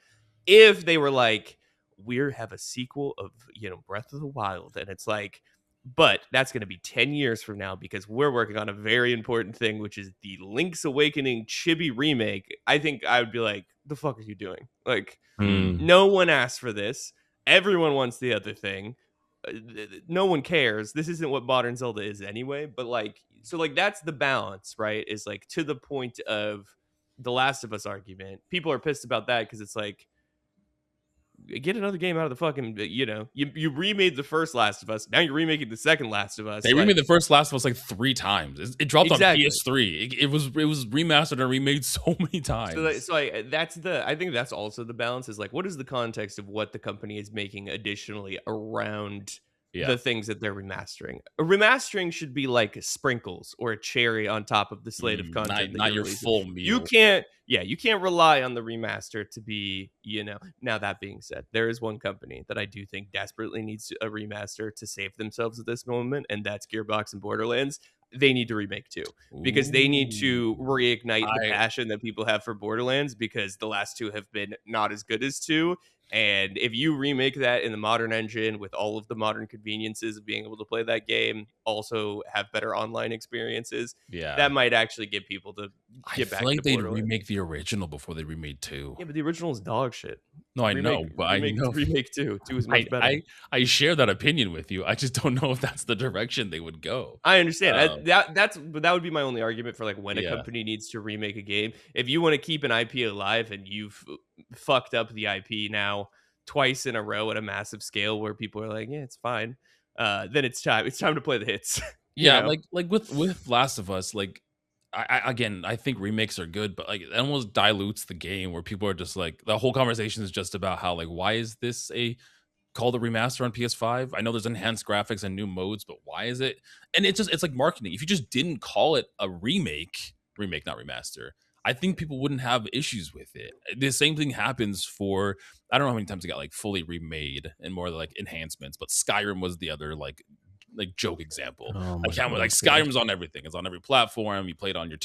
If they were like, we have a sequel of Breath of the Wild, and it's like, but that's going to be 10 years from now because we're working on a very important thing, which is the Link's Awakening chibi remake. I think I would be like, the fuck are you doing? Like, Mm. no one asked for this. Everyone wants the other thing. No one cares. This isn't what modern Zelda is anyway. But like, so like that's the balance, right? Is like, to the point of the Last of Us argument. People are pissed about that because it's like, get another game out of the fucking, you remade the first Last of Us. Now you're remaking the second Last of Us. They remade the first Last of Us like 3 times. It dropped Exactly. on PS3. It was remastered and remade so many times. I think that's also the balance, is like, what is the context of what the company is making additionally around the things that they're remastering? A remastering should be like sprinkles or a cherry on top of the slate of content. Not your full meal. You can't rely on the remaster to be, Now that being said, there is one company that I do think desperately needs a remaster to save themselves at this moment, and that's Gearbox and Borderlands. They need to remake too, because they need to reignite the passion that people have for Borderlands, because the last two have been not as good as 2. And if you remake that in the modern engine with all of the modern conveniences of being able to play that game, also have better online experiences, that might actually get people to get back. I feel like they'd remake the original before they remade 2. Yeah, but the original is dog shit. No, I know, but I know remake 2. 2 is much better. I share that opinion with you. I just don't know if that's the direction they would go. I understand. But that would be my only argument for like when a company needs to remake a game. If you want to keep an IP alive and you've fucked up the IP now twice in a row at a massive scale where people are like, yeah, it's fine, then it's time to play the hits. Like with Last of Us, like I think remakes are good, but like it almost dilutes the game, where people are just like, the whole conversation is just about how like, why is this called a remaster on PS5? I know there's enhanced graphics and new modes, but why is it? And it's like marketing. If you just didn't call it a remake, not remaster, I think people wouldn't have issues with it. The same thing happens for, I don't know how many times it got like fully remade and more like enhancements, but Skyrim was the other like like joke example. Oh my Like how God, like yeah. Skyrim's on everything. It's on every platform. You play it on your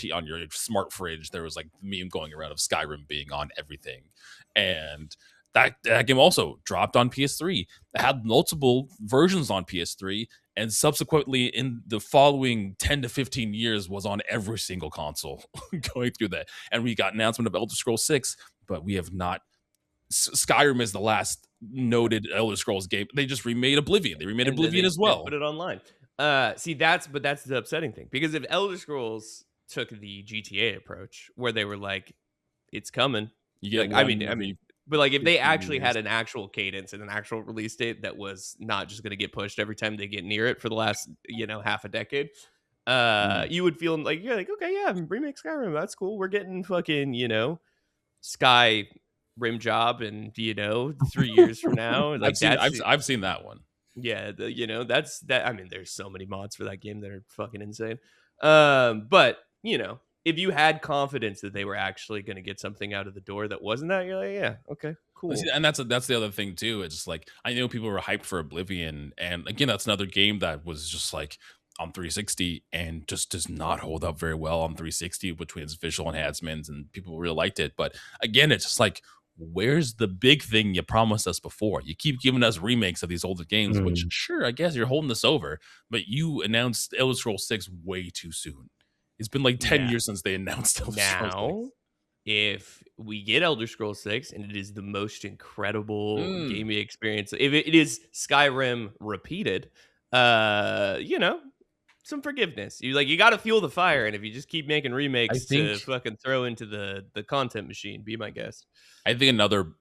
smart fridge. There was like the meme going around of Skyrim being on everything, and that game also dropped on PS3. It had multiple versions on PS3, and subsequently in the following 10 to 15 years was on every single console going through that. And we got announcement of Elder Scrolls 6, but we have not. Skyrim is the last noted Elder Scrolls game. They just remade Oblivion. They remade Oblivion as well. Put it online. That's the upsetting thing, because if Elder Scrolls took the GTA approach, where they were like, it's coming, You get like, I mean, but like if they actually had an actual cadence and an actual release date that was not just going to get pushed every time they get near it for the last half a decade, you would feel like you're like, okay, yeah, remake Skyrim, that's cool. We're getting fucking Sky rim job and 3 years from now, like I've seen that one. Yeah, that's that. I mean, there's so many mods for that game that are fucking insane. But if you had confidence that they were actually going to get something out of the door that wasn't that, you're like, yeah, okay, cool. And that's the other thing too. It's just like, I know people were hyped for Oblivion, and again, that's another game that was just like on 360 and just does not hold up very well on 360 between its visual enhancements, and people really liked it. But again, it's just like, where's the big thing you promised us before? You keep giving us remakes of these older games, which sure, I guess you're holding this over, but you announced Elder Scrolls 6 way too soon. It's been like 10 years since they announced Elder Scrolls 6. If we get Elder Scrolls 6 and it is the most incredible gaming experience, if it is Skyrim repeated, some forgiveness. You got to fuel the fire, and if you just keep making remakes to fucking throw into the content machine, be my guest. I think another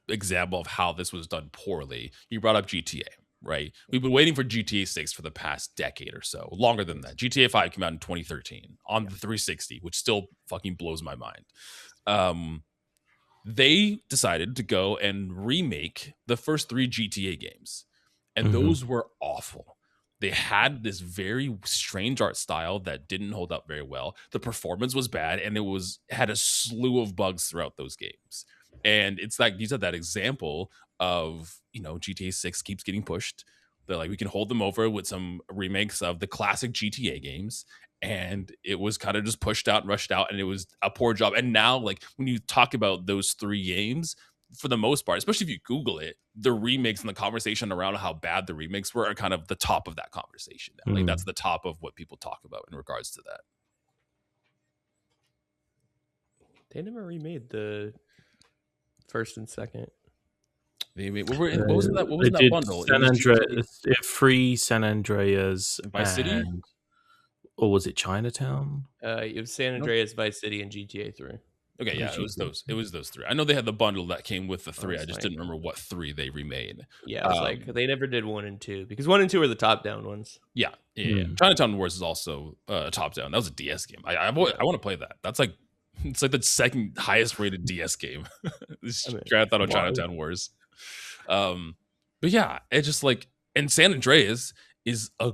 example of how this was done poorly, you brought up GTA, right? We've been waiting for GTA 6 for the past decade or so, longer than that. GTA 5 came out in 2013 on the 360, which still fucking blows my mind. They decided to go and remake the first 3 GTA games, and those were awful. They had this very strange art style that didn't hold up very well. The performance was bad, and it had a slew of bugs throughout those games. And it's like, these are that example of, GTA 6 keeps getting pushed. They're like, we can hold them over with some remakes of the classic GTA games. And it was kind of just pushed out and rushed out, and it was a poor job. And now, like, when you talk about those 3 games, for the most part, especially if you Google it, the remakes and the conversation around how bad the remakes were are kind of the top of that conversation now. Like, that's the top of what people talk about in regards to that. They never remade the first and second. They made, what was that bundle? San Andreas, free San Andreas, Vice City, or was it Chinatown? It was San Andreas, Vice City, and GTA 3. Okay, yeah, it was those 3. I know they had the bundle that came with the 3. I just didn't remember what 3 they remade. Yeah, I was like, they never did 1 and 2, because 1 and 2 are the top-down ones. Yeah. Chinatown Wars is also top-down. That was a DS game. I want to play that. That's like, it's like the second highest rated DS game. Grand Theft Auto Chinatown Wars. But yeah, it's just like, and San Andreas is a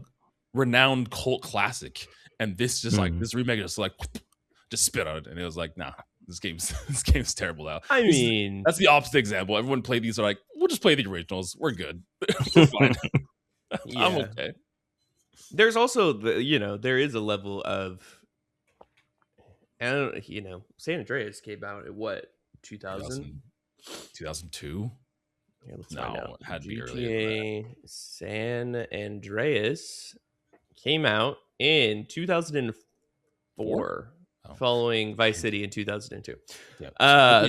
renowned cult classic, and this just like this remake is like just spit on it, and it was like, nah. This game's terrible now. I mean, that's the opposite example. Everyone played these are like, we'll just play the originals. We're good. We're fine. I'm okay. There's also there is a level of, San Andreas came out at what, 2000? 2002? Yeah, let's find out. It had to be GTA earlier. San Andreas came out in 2004. Following Vice City in 2002. Yeah.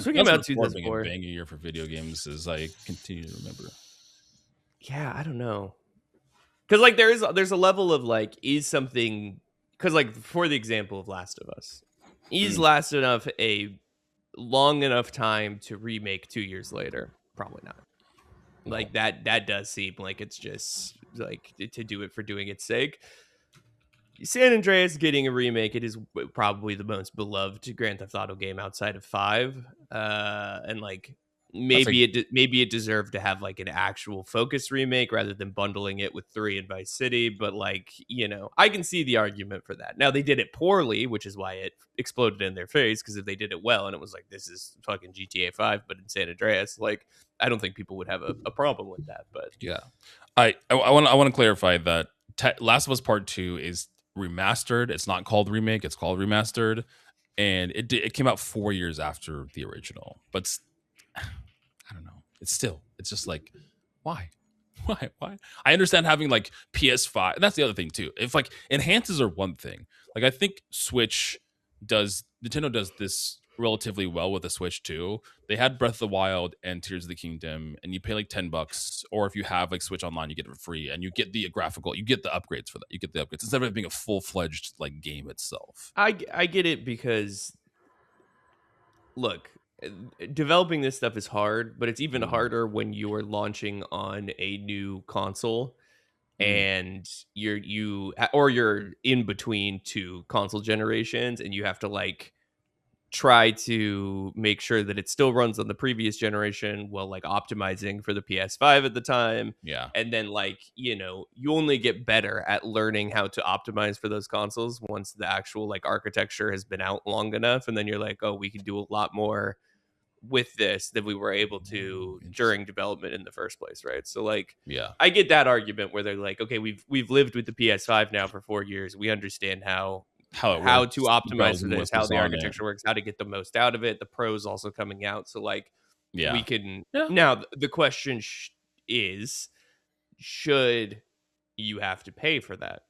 So we came out 2004. Banging year for video games, as I continue to remember. Yeah, I don't know, because like there's a level of like, is something, because like for the example of Last of Us, is Last enough a long enough time to remake 2 years later? Probably not. Like that does seem like it's just like to do it for doing its sake. San Andreas getting a remake, it is probably the most beloved Grand Theft Auto game outside of 5, and like maybe it deserved to have like an actual focused remake rather than bundling it with 3 and Vice City. But like, I can see the argument for that. Now they did it poorly, which is why it exploded in their face, because if they did it well and it was like, this is fucking GTA 5 but in San Andreas, like, I don't think people would have a problem with that. But yeah, I want to clarify that Last of Us Part 2 is remastered. It's not called remake, it's called remastered, and it came out 4 years after the original. But I don't know. It's just like, why? Why? I understand having like PS5. That's the other thing too. If like enhances are one thing. Like I think Nintendo does this relatively well with the Switch too. They had Breath of the Wild and Tears of the Kingdom, and you pay like $10, or if you have like Switch Online, you get it for free, and you get the you get the upgrades for that. You get the upgrades instead of it being a full-fledged like game itself. I get it because look, developing this stuff is hard, but it's even harder when you're launching on a new console and you're in between two console generations, and you have to like try to make sure that it still runs on the previous generation while like optimizing for the PS5 at the time. Yeah. And then like, you only get better at learning how to optimize for those consoles once the actual like architecture has been out long enough. And then you're like, oh, we can do a lot more with this than we were able to during development in the first place, right? So like, yeah, I get that argument where they're like, okay, we've lived with the PS5 now for 4 years. We understand how to optimize for this, how the architecture works, how to get the most out of it. The pros also coming out, so like, we can now. The question is, should you have to pay for that?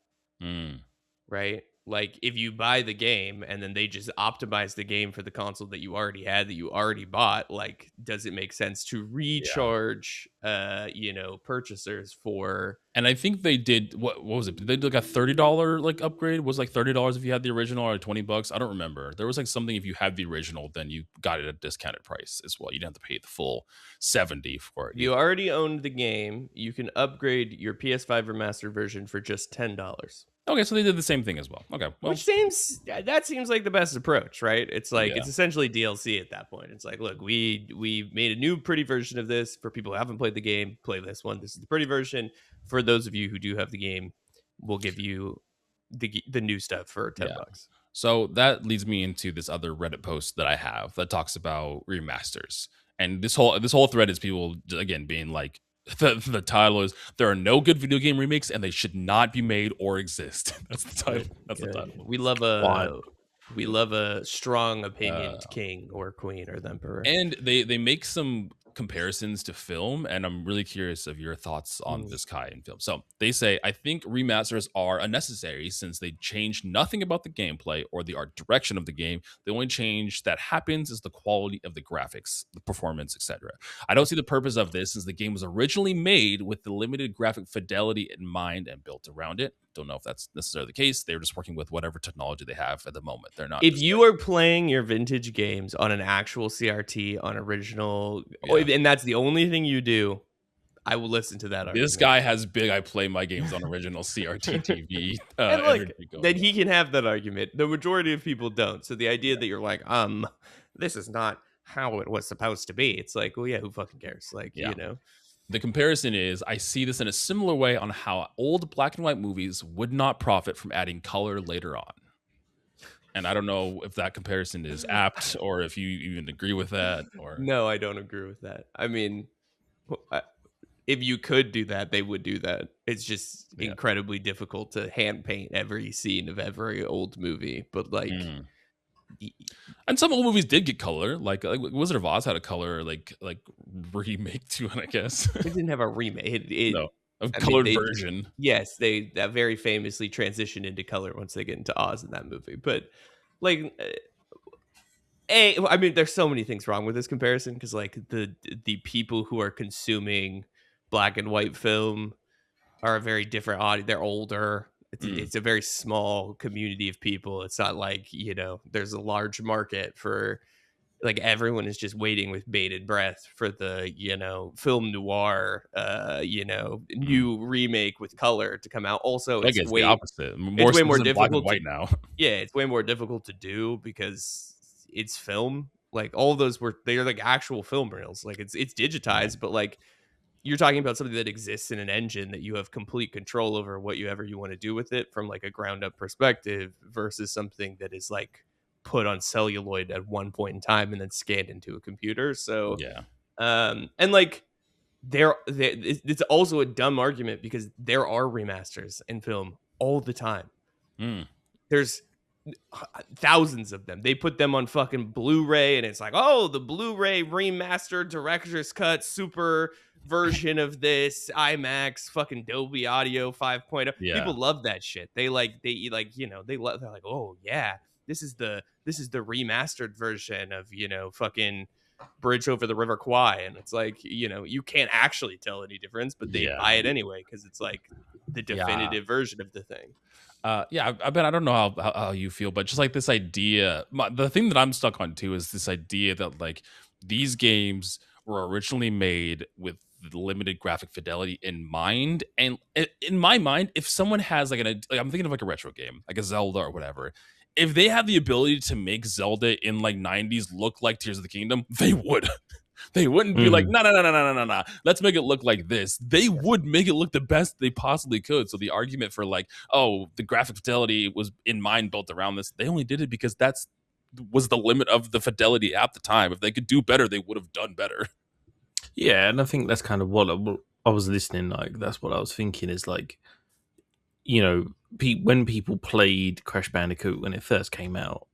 Right? Like, if you buy the game and then they just optimize the game for the console that you already had, that you already bought, like, does it make sense to recharge, purchasers for? And I think they did. What was it? Did they do like a $30 like upgrade? Was like $30 if you had the original, or $20? I don't remember. There was like something if you had the original, then you got it at a discounted price as well. You didn't have to pay the full $70 for it. You already owned the game. You can upgrade your PS5 remastered version for just $10. Okay, so they did the same thing as well. Okay, well, which seems like the best approach, right? It's like it's essentially DLC at that point. It's like, look, we made a new pretty version of this for people who haven't played the game. Play this one. This is the pretty version. For those of you who do have the game, we'll give you the new stuff for $10. So that leads me into this other Reddit post that I have that talks about remasters, and this whole thread is people again being like, the title is "There are no good video game remakes, and they should not be made or exist." That's the title. That's the title. We love a strong opinioned king or queen or the emperor. And they make some comparisons to film, and I'm really curious of your thoughts on this Kai in film. So they say, I think remasters are unnecessary since they change nothing about the gameplay or the art direction of the game. The only change that happens is the quality of the graphics, the performance, etc. I don't see the purpose of this since the game was originally made with the limited graphic fidelity in mind and built around it. Don't know if that's necessarily the case. They're just working with whatever technology they have at the moment. They're not. If you are playing your vintage games on an actual CRT on original, and that's the only thing you do, I will listen to that argument. This guy has big. I play my games on original CRT TV. And look, then he can have that argument. The majority of people don't. So the idea that you're like, this is not how it was supposed to be. It's like, well, yeah, who fucking cares? Like, The comparison is, I see this in a similar way on how old black and white movies would not profit from adding color later on. And I don't know if that comparison is apt or if you even agree with that. Or no, I don't agree with that. I mean, if you could do that, they would do that. It's just incredibly difficult to hand paint every scene of every old movie. But like... And some old movies did get color, like Wizard of Oz had a color like remake to it, I guess. It didn't have a remake. A colored version. Yes, they very famously transitioned into color once they get into Oz in that movie. But like, I mean, there's so many things wrong with this comparison because like the people who are consuming black and white film are a very different audience. They're older. It's a very small community of people. It's not like, there's a large market for like everyone is just waiting with bated breath for the, film noir, new remake with color to come out. Also, it's the opposite. It's way more difficult. Black and white now. Yeah, it's way more difficult to do because it's film. Like all of those they're like actual film reels. Like it's digitized, but like, you're talking about something that exists in an engine that you have complete control over whatever you want to do with it from like a ground up perspective versus something that is like put on celluloid at one point in time and then scanned into a computer. So, and like it's also a dumb argument because there are remasters in film all the time. There's thousands of them. They put them on fucking Blu-ray, and it's like, oh, the Blu-ray remastered director's cut super version of this IMAX fucking Dolby Audio 5.0. Yeah. People love that shit. They're like, oh yeah, this is the remastered version of, fucking Bridge Over the River Kwai, and it's like, you can't actually tell any difference, but they buy it anyway because it's like the definitive version of the thing. I bet I don't know how you feel, but just like this idea, the thing that I'm stuck on too is this idea that like these games were originally made with limited graphic fidelity in mind. And in my mind, if someone has like I'm thinking of like a retro game, like a Zelda or whatever, if they have the ability to make Zelda in like 90s look like Tears of the Kingdom, they would. They wouldn't be like, no. Let's make it look like this. They would make it look the best they possibly could. So the argument for like, oh, the graphic fidelity was in mind built around this, they only did it because that's was the limit of the fidelity at the time. If they could do better, they would have done better. Yeah, and I think that's kind of what I was listening. Like, that's what I was thinking is like, when people played Crash Bandicoot when it first came out,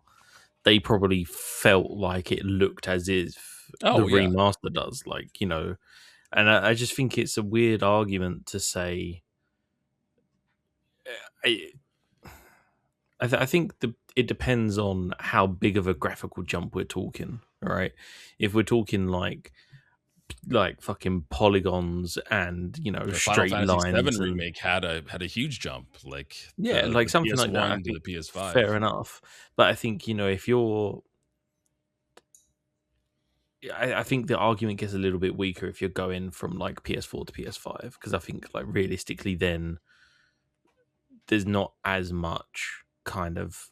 they probably felt like it looked as if remaster does, like, and I just think it's a weird argument to say. I think it depends on how big of a graphical jump we're talking. All right, if we're talking like fucking polygons and the straight Final Fantasy lines, VII remake had a huge jump, like like something like that to the PS5. Fair enough, but I think if you're, I think the argument gets a little bit weaker if you're going from like PS4 to PS5, because I think like realistically then there's not as much kind of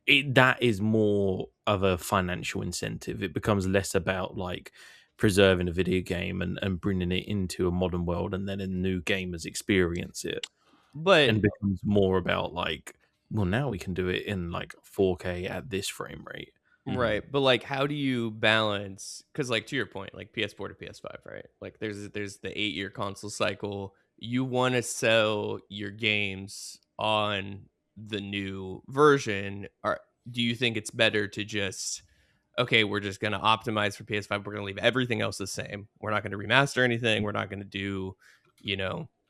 that is more of a financial incentive. It becomes less about like preserving a video game and bringing it into a modern world and then new gamers experience it, and becomes more about like, well, now we can do it in like 4K at this frame rate. Right, but like, how do you balance? Because like, to your point, like PS4 to PS5, right? Like there's the 8-year console cycle. You want to sell your games on the new version. Or do you think it's better to just, okay, we're just going to optimize for PS5, we're going to leave everything else the same, we're not going to remaster anything, we're not going to do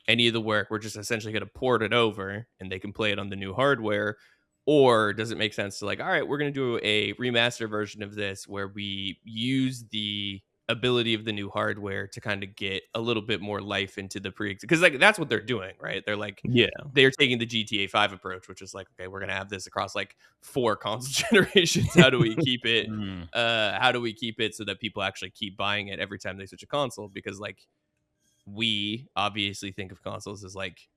any of the work, we're just essentially going to port it over and they can play it on the new hardware? Or does it make sense to like, all right, we're going to do a remaster version of this where we use the ability of the new hardware to kind of get a little bit more life into the because like that's what they're doing, right? They're like, they're taking the GTA 5 approach, which is like, okay, we're going to have this across like 4 console generations. How do we keep it? How do we keep it so that people actually keep buying it every time they switch a console? Because like, we obviously think of consoles as like,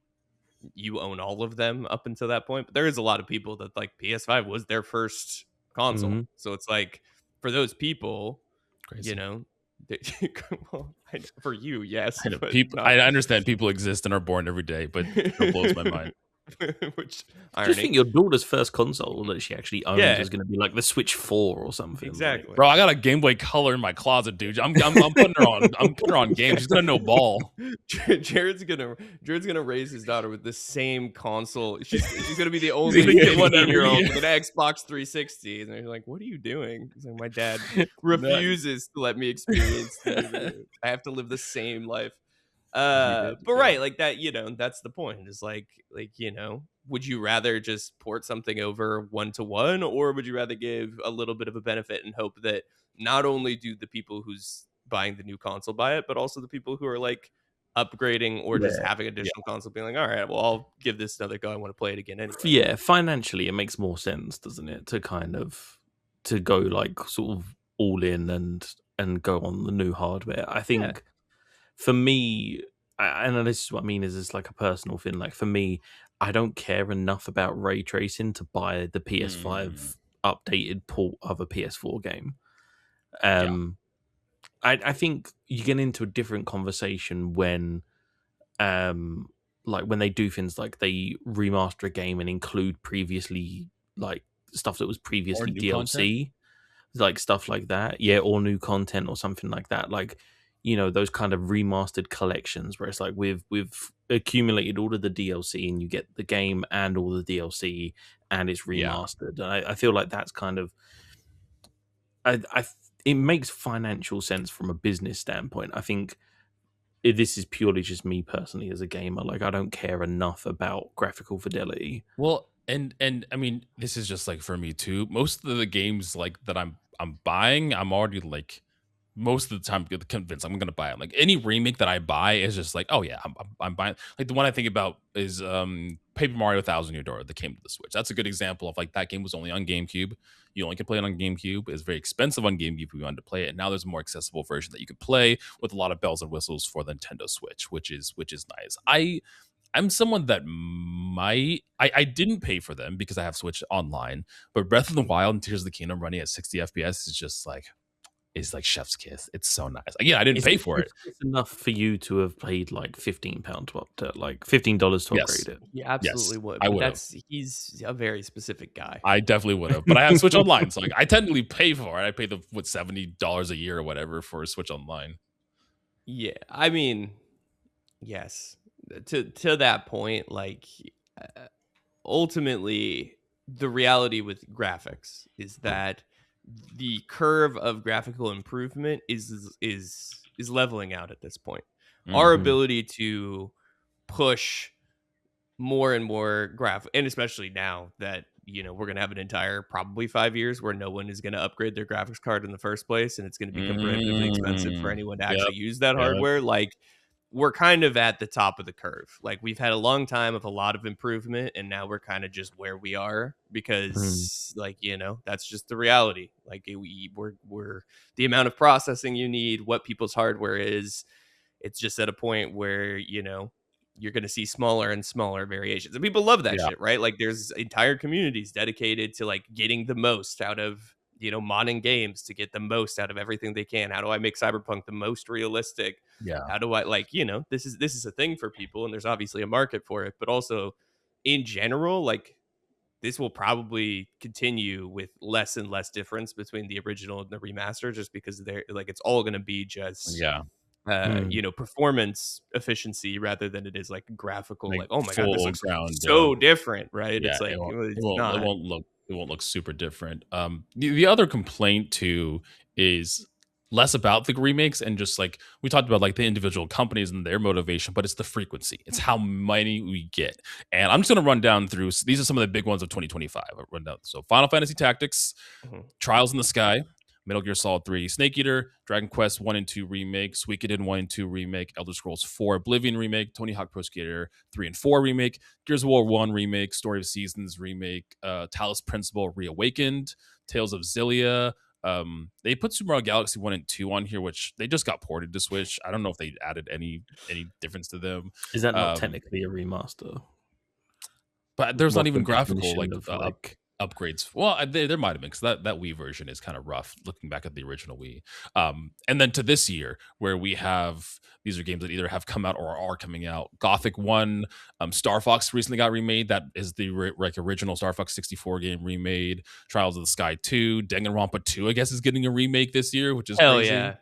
you own all of them up until that point, but there is a lot of people that like PS5 was their first console. So it's like, for those people, crazy. Well, for you, yes. I understand people exist and are born every day, but it blows my mind. Which I just think your daughter's first console that she actually owns is going to be like the Switch 4 or something. Exactly, like, bro. I got a Game Boy Color in my closet, dude. I'm putting her on. I'm putting her on games. She's gonna know ball. Jared's gonna raise his daughter with the same console. She's gonna be the only 1-year-old with an Xbox 360, and they're like, "What are you doing?" He's like, "My dad refuses to let me experience. I have to live the same life." But right, like that, that's the point. Is like, would you rather just port something over 1-to-1, or would you rather give a little bit of a benefit and hope that not only do the people who's buying the new console buy it, but also the people who are like upgrading or just having additional console being like, all right, well, I'll give this another go. I want to play it again anyway. Yeah, financially, it makes more sense, doesn't it, to kind of to go like sort of all in and go on the new hardware. I think. For me, and this is what I mean, is it's like a personal thing. Like for me, I don't care enough about ray tracing to buy the PS5 updated port of a PS4 game. I think you get into a different conversation when, like when they do things like they remaster a game and include previously like stuff that was previously DLC, content? Like stuff like that, or new content or something like that. Like, those kind of remastered collections where it's like we've accumulated all of the DLC and you get the game and all the DLC and it's remastered. And I feel like that's kind of it makes financial sense from a business standpoint. I think this is purely just me personally as a gamer. Like, I don't care enough about graphical fidelity. Well, and I mean, this is just like for me too. Most of the games like that I'm buying, I'm already like most of the time convinced I'm gonna buy it. Like any remake that I buy is just like, oh yeah, I'm buying. Like the one I think about is Paper Mario Thousand Year Door that came to the Switch. That's a good example of like that game was only on GameCube. You only can play it on GameCube. It's very expensive on GameCube if you wanted to play it. And now there's a more accessible version that you can play with a lot of bells and whistles for the Nintendo Switch, which is nice. I'm someone that I didn't pay for them because I have Switch Online, but Breath of the Wild and Tears of the Kingdom running at 60 FPS is just like chef's kiss. It's so nice. Again, I didn't pay for it. It's enough for you to have paid like £15 to like $15 to upgrade it. He absolutely would. I would. He's a very specific guy. I definitely would have, but I have Switch Online, so like I technically pay for it. I pay the $70 a year or whatever for Switch Online. Yeah, I mean, yes. To that point, like ultimately, the reality with graphics is that the curve of graphical improvement is leveling out at this point. Mm-hmm. Our ability to push more and more and especially now that we're gonna have an entire probably 5 years where no one is gonna upgrade their graphics card in the first place, and it's gonna become prohibitively expensive for anyone to actually use that hardware. Like, we're kind of at the top of the curve. Like, we've had a long time of a lot of improvement, and now we're kind of just where we are because like, that's just the reality. Like, we're the amount of processing you need, what people's hardware is, it's just at a point where, you're going to see smaller and smaller variations, and people love that shit, right? Like, there's entire communities dedicated to like getting the most out of, modding games to get the most out of everything they can. How do I make Cyberpunk the most realistic? How do I this is a thing for people, and there's obviously a market for it, but also in general, like, this will probably continue with less and less difference between the original and the remaster, just because they're like, it's all going to be just performance efficiency rather than it is like graphical, like oh my god, this looks so different, right? It's like it won't look super different. The other complaint too is less about the remakes and just like we talked about, like the individual companies and their motivation, but it's the frequency. It's how many we get. And I'm just going to run down through. These are some of the big ones of 2025. I'll run down. So Final Fantasy Tactics, Trials in the Sky, Metal Gear Solid 3, Snake Eater, Dragon Quest 1 and 2 remake, Suikoden 1 and 2 remake, Elder Scrolls 4 Oblivion remake, Tony Hawk Pro Skater 3 and 4 remake, Gears of War 1 remake, Story of Seasons remake, Talos Principle Reawakened, Tales of Xillia. They put Super Mario Galaxy 1 and 2 on here, which they just got ported to Switch. I don't know if they added any difference to them. Is that not technically a remaster? But there's not even graphical like upgrades. Well, there might have been, because that Wii version is kind of rough looking back at the original Wii. And then to this year, where we have, these are games that either have come out or are coming out. Gothic 1, Star Fox recently got remade. That is the original Star Fox 64 game remade. Trials of the Sky 2, Danganronpa 2, I guess, is getting a remake this year, which is crazy.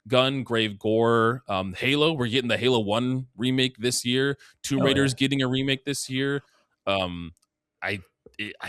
Gungrave Gore, Halo, we're getting the Halo 1 remake this year. Tomb Raider's getting a remake this year. I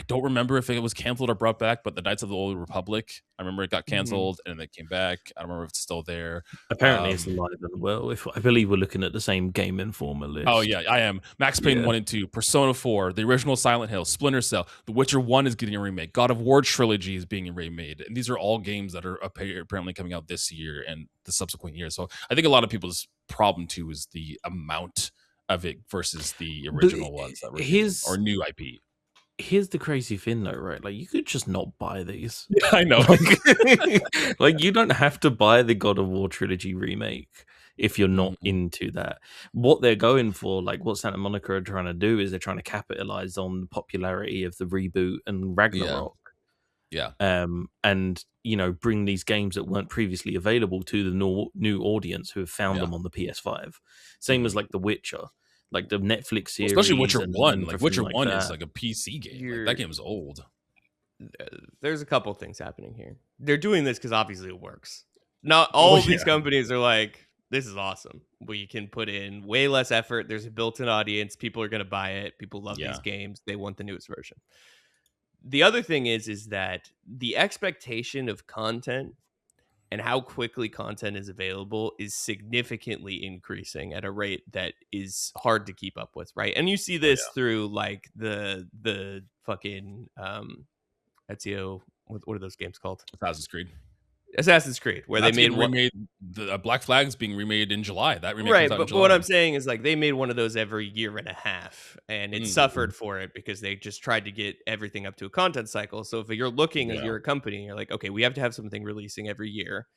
don't remember if it was canceled or brought back, but the Knights of the Old Republic, I remember it got canceled and then it came back. I don't remember if it's still there. Apparently it's alive and well. I believe we're looking at the same Game Informer list. Oh yeah, I am. Max Payne 1 and 2, Persona 4, the original Silent Hill, Splinter Cell, The Witcher 1 is getting a remake, God of War trilogy is being remade, and these are all games that are apparently coming out this year and the subsequent years. So I think a lot of people's problem too is the amount of it versus the original ones that were or new IP. Here's the crazy thing though, right? Like, you could just not buy these. Yeah, I know. Like, you don't have to buy the God of War trilogy remake if you're not into that. What they're going for, like what Santa Monica are trying to do, is they're trying to capitalize on the popularity of the reboot and Ragnarok. Yeah. And bring these games that weren't previously available to the new audience who have found them on the PS5. Same as like The Witcher, like the Netflix series, especially Witcher 1. Like Witcher 1 that. Is like a PC game. Like, that game is old. There's a couple things happening here. They're doing this because obviously it works. Not all of these companies are like, this is awesome. We can put in way less effort. There's a built-in audience. People are going to buy it. People love these games. They want the newest version. The other thing is that the expectation of content and how quickly content is available is significantly increasing at a rate that is hard to keep up with, right? And you see this through like the fucking Ezio, what are those games called? Assassin's Creed, where that's they made remade. The Black Flag's being remade in July. That remake right, comes out in but July. what I'm saying is like they made one of those every year and a half, and it suffered for it because they just tried to get everything up to a content cycle. So if you're looking as you're a company, you're like, okay, we have to have something releasing every year.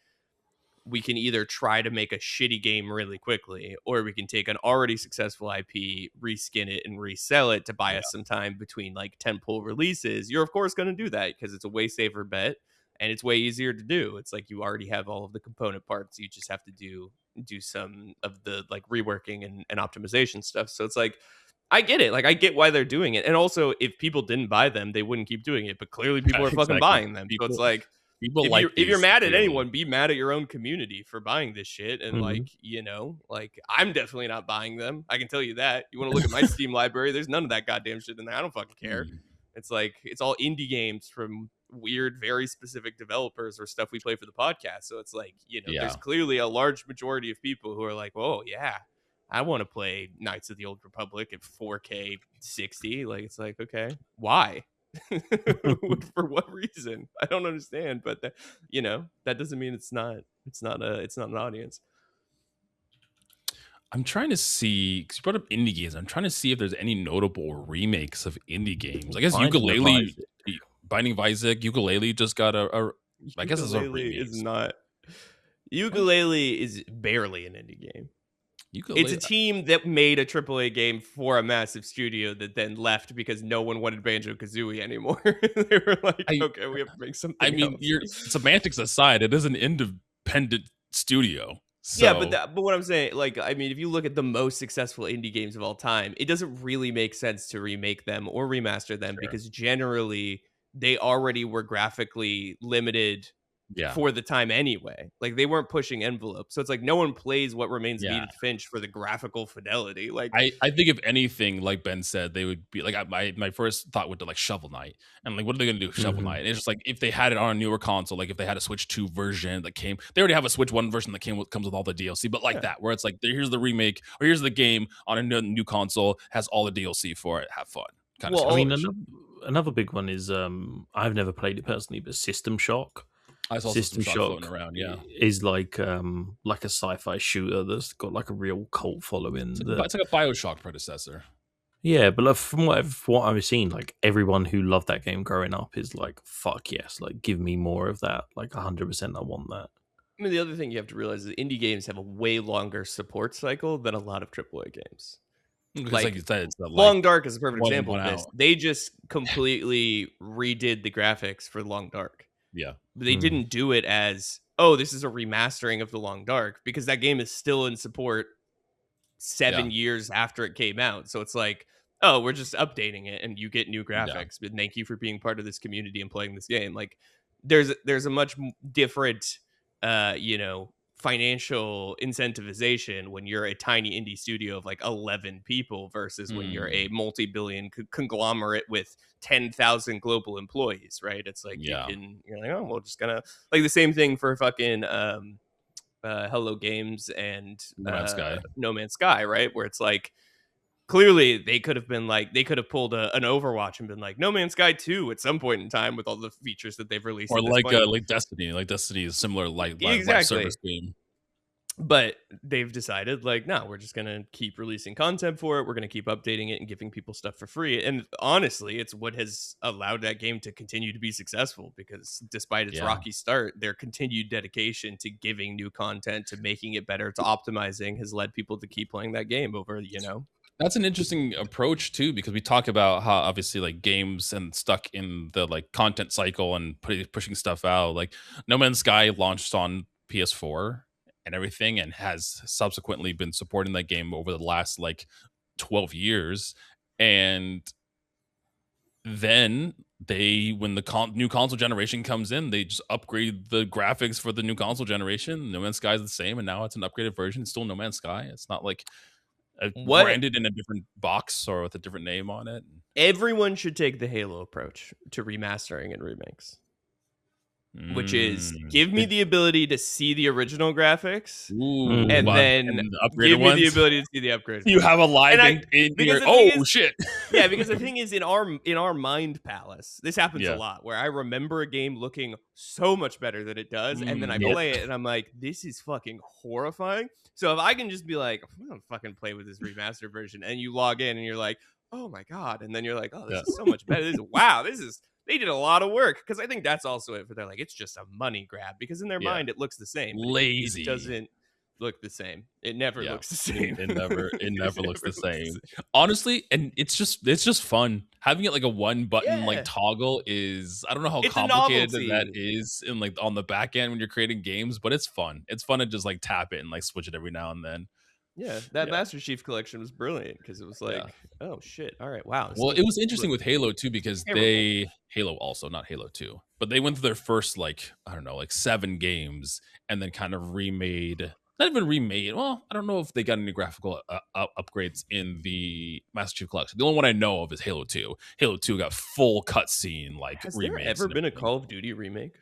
We can either try to make a shitty game really quickly, or we can take an already successful IP, reskin it, and resell it to buy us some time between like tentpole releases. You're of course going to do that because it's a way safer bet and it's way easier to do. It's like you already have all of the component parts. You just have to do some of the like reworking and optimization stuff. So it's like, I get it. Like, I get why they're doing it. And also, if people didn't buy them, they wouldn't keep doing it. But clearly, people are fucking buying them. So it's like, if you're mad at anyone, be mad at your own community for buying this shit. And like, you know, like I'm definitely not buying them. I can tell you that. You want to look at my Steam library? There's none of that goddamn shit in there. I don't fucking care. It's like it's all indie games from weird, very specific developers or stuff we play for the podcast. So it's like, you know, there's clearly a large majority of people who are like, "Oh yeah, I want to play Knights of the Old Republic at 4K 60." Like, it's like, okay, why? For what reason? I don't understand. But you know, that doesn't mean it's not an audience. I'm trying to see, because you brought up indie games. I'm trying to see if there's any notable remakes of indie games. I guess Binding of Isaac, Yooka-Laylee just got I guess it's a remake. Yooka-Laylee is barely an indie game. It's a team that made a AAA game for a massive studio that then left because no one wanted Banjo-Kazooie anymore. They were like, okay, we have to make something else. Semantics aside, it is an independent studio. So. Yeah, but what I'm saying, like, I mean, if you look at the most successful indie games of all time, it doesn't really make sense to remake them or remaster them because generally they already were graphically limited for the time anyway. Like, they weren't pushing envelopes. So it's like no one plays What Remains of Edith Finch for the graphical fidelity. Like, I think if anything, like Ben said, they would be like, my first thought would be like Shovel Knight. And like, what are they going to do with Shovel Knight? And it's just like, if they had it on a newer console, like if they had a Switch 2 version that came, they already have a Switch 1 version that comes with all the DLC, but like that, where it's like, here's the remake, or here's the game on a new console, has all the DLC for it, have fun. I mean, another big one is, I've never played it personally, but System Shock. I saw System Shock floating around. Is like a sci-fi shooter that's got like a real cult following. It's like a BioShock predecessor. Yeah, but like, from what I've seen, like everyone who loved that game growing up is like, fuck yes, like give me more of that. Like 100%, I want that. I mean, the other thing you have to realize is indie games have a way longer support cycle than a lot of AAA games. Like you said, Long Dark is a perfect example of this. They just completely redid the graphics for Long Dark. Yeah. They didn't do it as, oh, this is a remastering of The Long Dark, because that game is still in support 7 years after it came out. So it's like, oh, we're just updating it and you get new graphics. But thank you for being part of this community and playing this game. Like there's a much different financial incentivization when you're a tiny indie studio of like 11 people versus when you're a multi-billion conglomerate with 10,000 global employees, right? It's like you're like, oh, we're just gonna, like, the same thing for fucking Hello Games and No Man's Sky, right? Where it's like, clearly they could have pulled an Overwatch and been like, No Man's Sky 2 at some point in time with all the features that they've released. Or like Destiny. Like Destiny is similar, like live service game. But they've decided, like, no, we're just going to keep releasing content for it. We're going to keep updating it and giving people stuff for free. And honestly, it's what has allowed that game to continue to be successful, because despite its rocky start, their continued dedication to giving new content, to making it better, to optimizing, has led people to keep playing that game over, That's an interesting approach too, because we talk about how obviously like games and stuck in the like content cycle and pushing stuff out. Like No Man's Sky launched on PS4 and everything, and has subsequently been supporting that game over the last like 12 years. And then when the new console generation comes in, they just upgrade the graphics for the new console generation. No Man's Sky is the same, and now it's an upgraded version. It's still No Man's Sky. It's not like What branded in a different box or with a different name on it. everyone should take the Halo approach to remastering and remakes, which is give me the ability to see the original graphics, Ooh, and then the upgraded give me the ones? ability to see the upgrades. You have a live And in because your, the thing oh is- shit. Yeah, because the thing is, in our mind palace, this happens Yeah. a lot, where I remember a game looking so much better than it does, and then I Yep. play it, and I'm like, this is fucking horrifying. So if I can just be like, I'm gonna fucking play with this remastered version, and you log in, and you're like, oh my god, and then you're like, oh, this is so much better. They did a lot of work, because I think that's also it for they're like, it's just a money grab, because in their mind it looks the same. But Lazy. It doesn't look the same. It never looks the same. It never looks the same. Honestly, and it's just fun. Having it like a one button like toggle is, I don't know how It's a complicated novelty. that is in like on the back end when you're creating games, but it's fun. It's fun to just like tap it and like switch it every now and then. Yeah, that Master Chief collection was brilliant, because it was like, oh shit, all right, wow. Well, it was interesting with Halo too, because terrible. Halo also, not Halo 2, but they went through their first like, I don't know, like 7 games and then kind of remade, not even remade. Well, I don't know if they got any graphical upgrades in the Master Chief collection. The only one I know of is Halo 2. Halo 2 got full cutscene like Has remakes. there ever been a Call of Duty remake?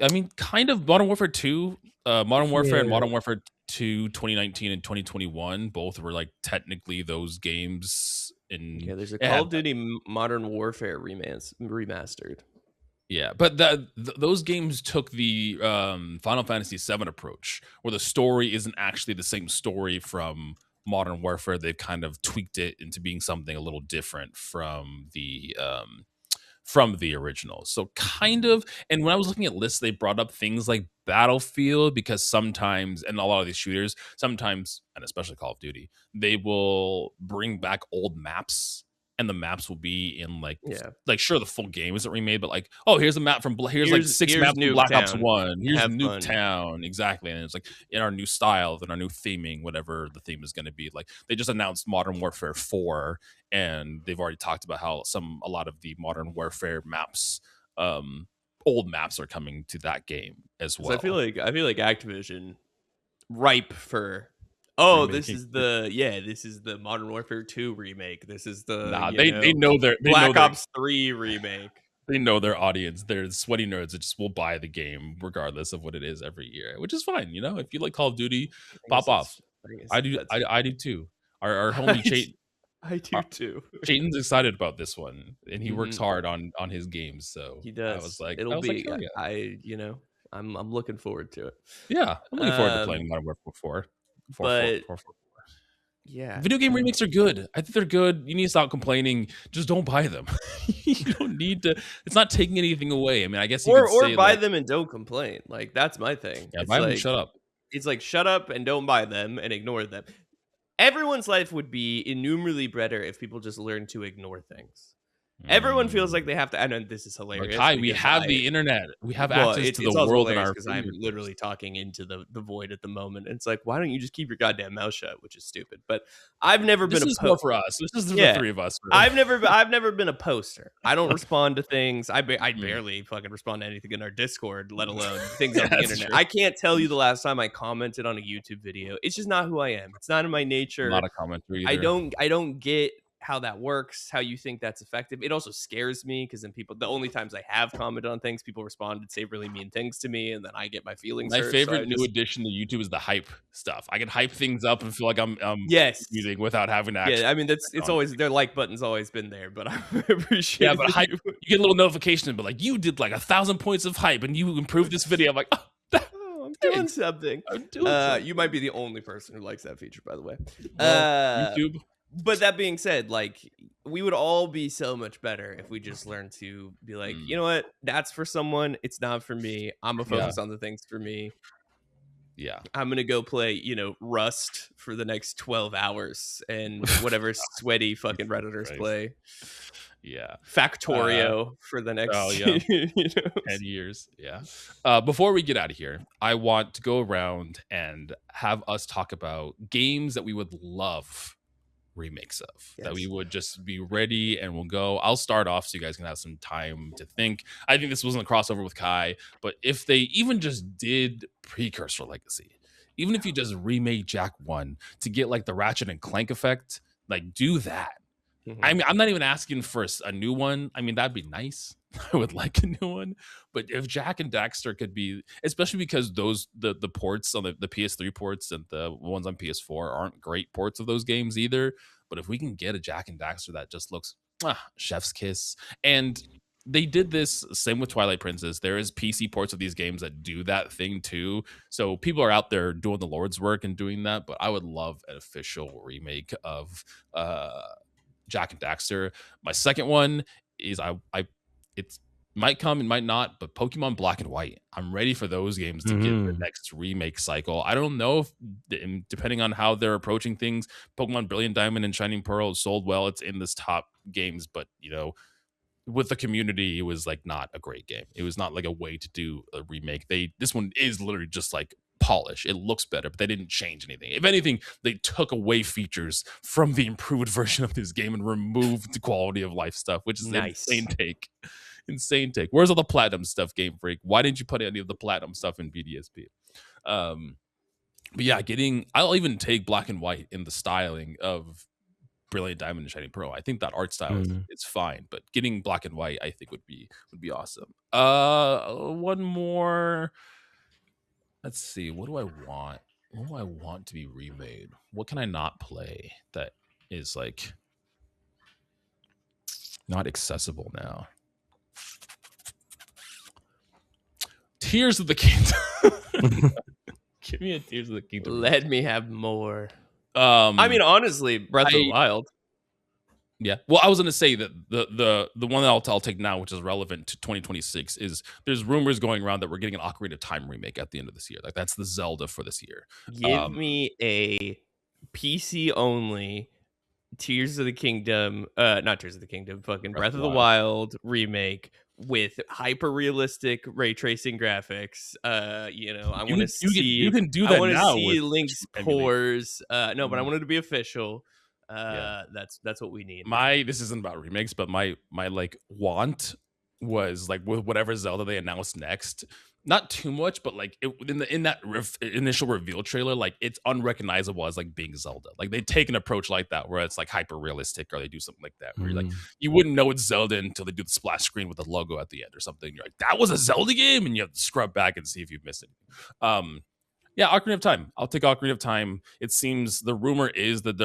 I mean, kind of. Modern Warfare 2, Modern Warfare and Yeah. Modern Warfare 2 2019 and 2021 both were like technically those games in Yeah, there's a it Call had, of Duty Modern Warfare remastered. yeah, but those games took the Final Fantasy VII approach, where the story isn't actually the same story from Modern Warfare. They've kind of tweaked it into being something a little different from the original. So kind of, and when I was looking at lists, they brought up things like Battlefield, because sometimes, and a lot of these shooters, sometimes, and especially Call of Duty, they will bring back old maps, and the maps will be in like sure, the full game isn't remade, but like, oh, here's a map from here's like 6 maps from Black Ops 1. Here's Nuketown, exactly, and it's like in our new style, in our new theming, whatever the theme is going to be. Like they just announced Modern Warfare 4, and they've already talked about how a lot of the Modern Warfare maps, old maps, are coming to that game as well. I feel like Activision ripe for this is the Modern Warfare 2 remake. This is the they know their Black Ops 3 remake. They know their audience. They're sweaty nerds that just will buy the game regardless of what it is every year, which is fine. You know, if you like Call of Duty, pop off. I do. I do too. Our homie I do too. Chayton's excited about this one, and he works hard on his games. So he does. I was like, I'm looking forward to it. Yeah, I'm looking forward to playing Modern Warfare 4. Yeah, video game remakes are good. I think they're good. You need to stop complaining. Just don't buy them. You don't need to. It's not taking anything away. I mean, I guess you could say, buy them and don't complain. Like that's my thing. Yeah, buy them and shut up. It's like shut up and don't buy them and ignore them. Everyone's life would be innumerably better if people just learned to ignore things. Everyone feels like they have to. I know this is hilarious. Hi, we have the internet. We have access to the world in our. Because I'm literally talking into the void at the moment. And it's like, why don't you just keep your goddamn mouth shut? Which is stupid. But I've never been. This is more for us. This is the three of us. Really. I've never been a poster. I don't respond to things. I barely fucking respond to anything in our Discord, let alone things on the internet. True. I can't tell you the last time I commented on a YouTube video. It's just not who I am. It's not in my nature. I'm not a commenter either. I don't get how that works, how you think that's effective. It also scares me because then the only times I have commented on things, people respond and say really mean things to me, and then I get my feelings hurt. My favorite new addition to YouTube is the hype stuff. I can hype things up and feel like I'm using without having to actually. Yeah, I mean it's always their like button's always been there, but I appreciate. Yeah, but hype, you get a little notification, but like you did like 1,000 points of hype and you improved this video. I'm like, I'm doing something. You might be the only person who likes that feature, by the way. YouTube. But that being said, like we would all be so much better if we just learned to be like, you know what, that's for someone. It's not for me. I'm gonna focus on the things for me. Yeah, I'm gonna go play, Rust for the next 12 hours and whatever sweaty fucking Redditors play. Yeah, Factorio for the next 10 years. Yeah. Before we get out of here, I want to go around and have us talk about games that we would love remakes of that we would just be ready and we'll go. I'll start off so you guys can have some time to think. I think this wasn't a crossover with Kai, but if they even just did Precursor Legacy, even if you just remade Jak 1 to get like the Ratchet and Clank effect, like do that. I mean, I'm not even asking for a new one. I mean, that'd be nice. I would like a new one. But if Jak and Daxter could be, especially because the ports on the PS3 ports and the ones on PS4 aren't great ports of those games either. But if we can get a Jak and Daxter that just looks chef's kiss. And they did this same with Twilight Princess. There is PC ports of these games that do that thing too. So people are out there doing the Lord's work and doing that. But I would love an official remake of Jak and Daxter. My second one is it might come and might not, but Pokemon Black and White. I'm ready for those games to get the next remake cycle. I don't know if, depending on how they're approaching things, Pokemon Brilliant Diamond and Shining Pearl sold well. It's in this top games, but with the community, it was like not a great game. It was not like a way to do a remake. This one is literally just like polish. It looks better, but they didn't change anything. If anything, they took away features from the improved version of this game and removed the quality of life stuff, which is nice. An insane take. Where's all the platinum stuff, Game Freak? Why didn't you put any of the platinum stuff in BDSP? But yeah, I'll even take Black and White in the styling of Brilliant Diamond and Shining Pearl. I think that art style is fine, but getting Black and White I think would be awesome. One more. Let's see. What do I want? What do I want to be remade? What can I not play that is like not accessible now? Tears of the Kingdom. Give me a Tears of the Kingdom. Let me have more. I mean, honestly, Breath of the Wild. Yeah. Well, I was going to say that the one that I'll take now, which is relevant to 2026, is there's rumors going around that we're getting an Ocarina of Time remake at the end of this year. Like that's the Zelda for this year. Give me a PC only Tears of the Kingdom, not Tears of the Kingdom, fucking Breath of the Wild remake with hyper realistic ray tracing graphics. I want to see you can do that now. I want to see Link's pores. No, but I want it to be official. That's what we need. This isn't about remakes, but my like want was like with whatever Zelda they announced next. Not too much, but like in that initial reveal trailer, like it's unrecognizable as like being Zelda. Like they take an approach like that where it's like hyper realistic, or they do something like that where you're like you wouldn't know it's Zelda until they do the splash screen with the logo at the end or something. You're like, that was a Zelda game, and you have to scrub back and see if you've missed it. Yeah, Ocarina of Time. I'll take Ocarina of Time. It seems the rumor is that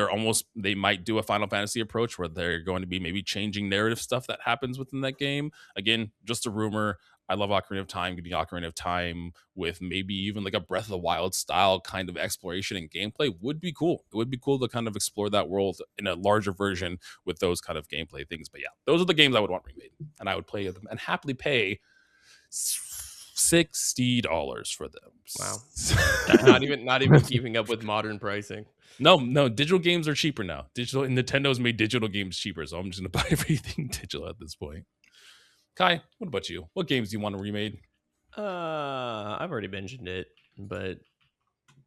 they might do a Final Fantasy approach where they're going to be maybe changing narrative stuff that happens within that game. Again, just a rumor. I love Ocarina of Time. Getting Ocarina of Time with maybe even like a Breath of the Wild style kind of exploration and gameplay would be cool. It would be cool to kind of explore that world in a larger version with those kind of gameplay things. But yeah, those are the games I would want remade, and I would play them and happily pay $60 for them. Wow. not even keeping up with modern pricing. No, digital games are cheaper now. Nintendo's made digital games cheaper, so I'm just gonna buy everything digital at this point. Kai, what about you? What games do you want to remade? I've already mentioned it, but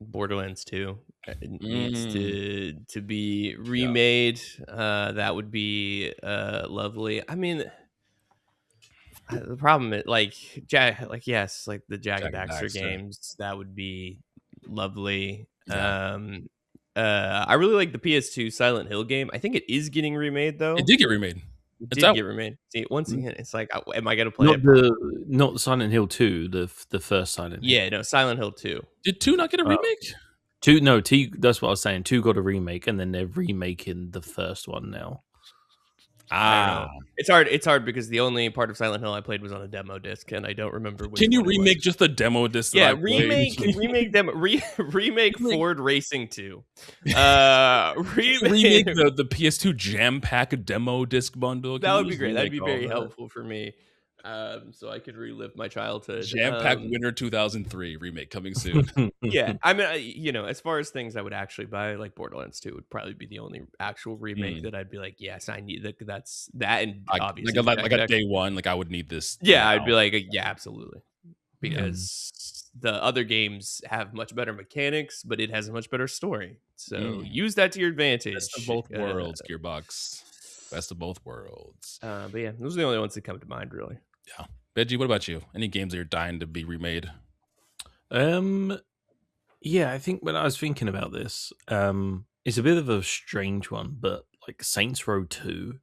Borderlands 2 needs to be remade. That would be lovely. I mean, the problem is like the Jak and Daxter games, that would be lovely. I really like the PS2 Silent Hill game. I think it is getting remade though. It did get remade. Get remade. See, once again, it's like, am I gonna play not Silent Hill 2, the first Silent Hill? Yeah, no, Silent Hill 2. Did 2 not get a remake? 2, no, that's what I was saying. 2 got a remake, and then they're remaking the first one now. It's hard because the only part of Silent Hill I played was on a demo disc, and I don't remember which. Can you remake just the demo disc? Yeah, remake Ford Racing 2. Remake the PS2 Jam Pack demo disc bundle. That would be great. That'd be very helpful for me. So I could relive my childhood. Jam Pack Winter 2003 remake coming soon. Yeah, I mean, as far as things I would actually buy, like Borderlands 2 would probably be the only actual remake that I'd be like, yes, I need that. That's that, and obviously like a day one, like I would need this. Yeah, now. I'd be like, yeah, absolutely. because the other games have much better mechanics, but it has a much better story. So use that to your advantage. Best of both worlds, Gearbox. Best of both worlds. But yeah, those are the only ones that come to mind, really. Yeah. Benji, what about you? Any games that you're dying to be remade? Yeah, I think when I was thinking about this, it's a bit of a strange one, but like Saints Row 2.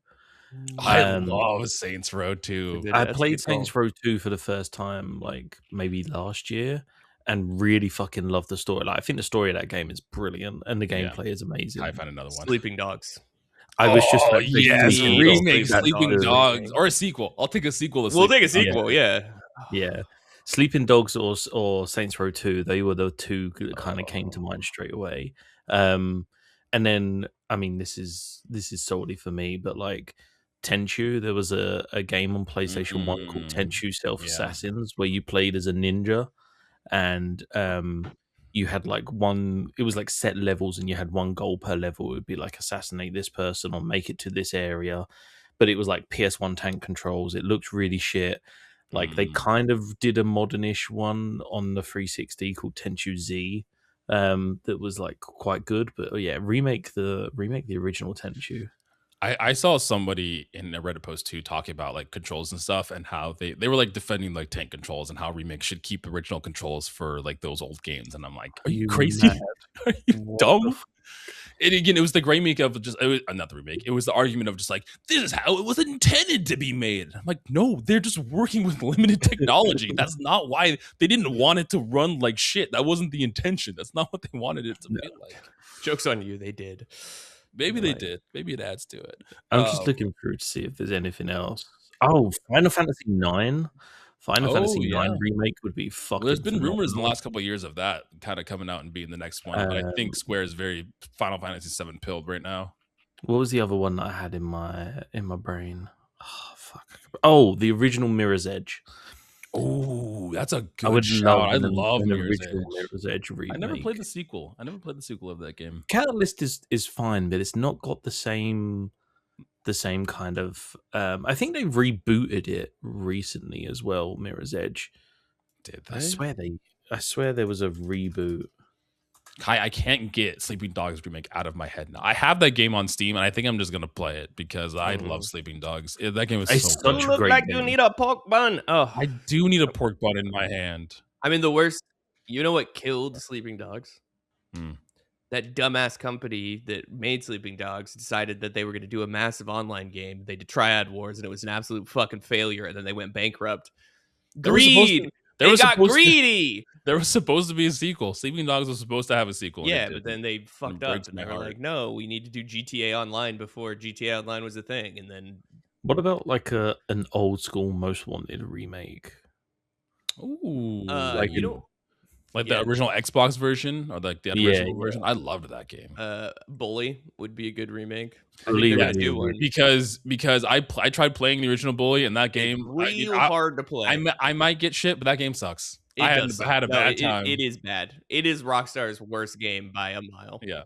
I love Saints Row 2. I played Saints Row 2 for the first time, like maybe last year, and really fucking loved the story. Like, I think the story of that game is brilliant, and the gameplay is amazing. I find another one. Sleeping Dogs. I was just like, yes, remake Sleeping Dogs or a sequel. I'll take a sequel. We'll take a sequel. Yeah. Sleeping Dogs or Saints Row 2. They were the two that kind of came to mind straight away. And then, I mean, this is solely for me, but like Tenchu, there was a game on PlayStation 1 called Tenchu Self Assassins where you played as a ninja, and you had like it was like set levels, and you had one goal per level. It would be like assassinate this person or make it to this area, but it was like PS1 tank controls. It looked really shit. Like they kind of did a modernish one on the 360 called Tenchu Z, that was like quite good. But yeah, remake the original Tenchu. I saw somebody in a Reddit post too talking about like controls and stuff, and how they were like defending like tank controls and how remakes should keep original controls for like those old games. And I'm like, are you crazy? Are you dumb? And again, it was the remake of not the remake. It was the argument of just like, this is how it was intended to be made. I'm like, no, they're just working with limited technology. That's not why they didn't want it to run like shit. That wasn't the intention. That's not what they wanted it to be like. Joke's on you. They did. Maybe they did. Maybe it adds to it. I'm just looking through to see if there's anything else. Oh, Final Fantasy 9. Fantasy 9 remake would be fucking. Well, there's been rumors in the last couple of years of that kind of coming out and being the next one, but I think Square is very Final Fantasy 7 pilled right now. What was the other one that I had in my brain? Oh fuck! Oh, the original Mirror's Edge. Oh, that's a good shout. I love Mirror's Edge remake. I never played the sequel. Of that game. Catalyst is fine, but it's not got the same kind of. I think they rebooted it recently as well. Mirror's Edge. Did they? I swear there was a reboot. Kai, I can't get Sleeping Dogs remake out of my head now. I have that game on Steam, and I think I'm just gonna play it because I love Sleeping Dogs. That game is such a great game. You need a pork bun. Oh, I do need a pork bun in my hand. I mean, the worst. You know what killed Sleeping Dogs? That dumbass company that made Sleeping Dogs decided that they were going to do a massive online game. They did Triad Wars, and it was an absolute fucking failure. And then they went bankrupt. Greed. They got greedy. There was supposed to be a sequel. Sleeping Dogs was supposed to have a sequel. Yeah, but then they fucked up, and they were like, "No, we need to do GTA Online before GTA Online was a thing." And then, what about like an old school Most Wanted remake? Ooh, like the original Xbox version or like the original version. I loved that game. Bully would be a good remake. Bully, because I tried playing the original Bully, and that game real hard to play. I might get shit, but that game sucks. I had a bad time. It is bad. It is Rockstar's worst game by a mile. Yeah.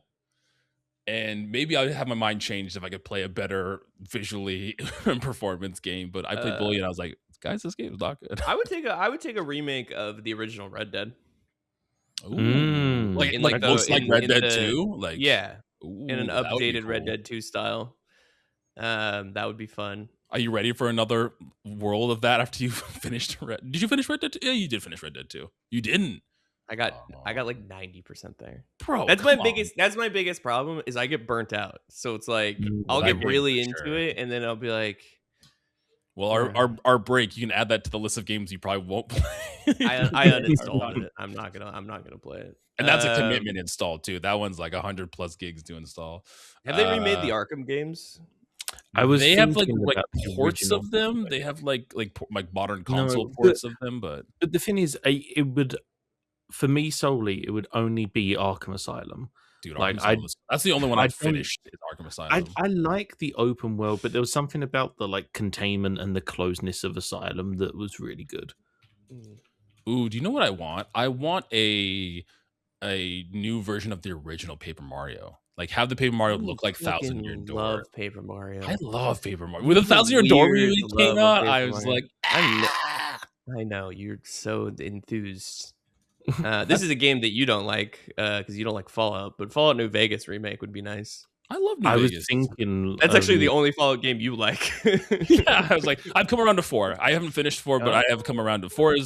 And maybe I would have my mind changed if I could play a better visually performance game. But I played Bully, and I was like, guys, this game is not good. I would take a remake of the original Red Dead. Ooh. Like Red Dead 2? Like, yeah. In an updated Red Dead 2 style. That would be fun. Are you ready for another world of that after you finished Did you finish Red Dead 2? Yeah, you did finish Red Dead 2. You didn't. I got like 90% there. Bro, that's my biggest problem is I get burnt out. So it's like I'll get really into it, and then I'll be like, well, our break, you can add that to the list of games you probably won't play. I uninstalled it. I'm not gonna play it. And that's a commitment install too. That one's like 100+ gigs to install. Have they remade the Arkham games? They have like ports of them. They have like modern console ports of them, but the thing is, it would, for me solely, it would only be Arkham Asylum. Dude, like that's the only one I finished is Arkham Asylum. I like the open world, but there was something about the like containment and the closeness of Asylum that was really good. Ooh, do you know what I want? I want a new version of the original Paper Mario. Like have the Paper Mario look like Thousand Year Door. I love Paper Mario. I love Paper Mario. When the 1,000 Year Door remake came out, I was like, I know you're so enthused. This is a game that you don't like because you don't like Fallout, but Fallout New Vegas remake would be nice. I love New I was Vegas. thinking That's actually the only Fallout game you like. Yeah, I was like, I've come around to 4. I haven't finished 4, but I have come around to 4.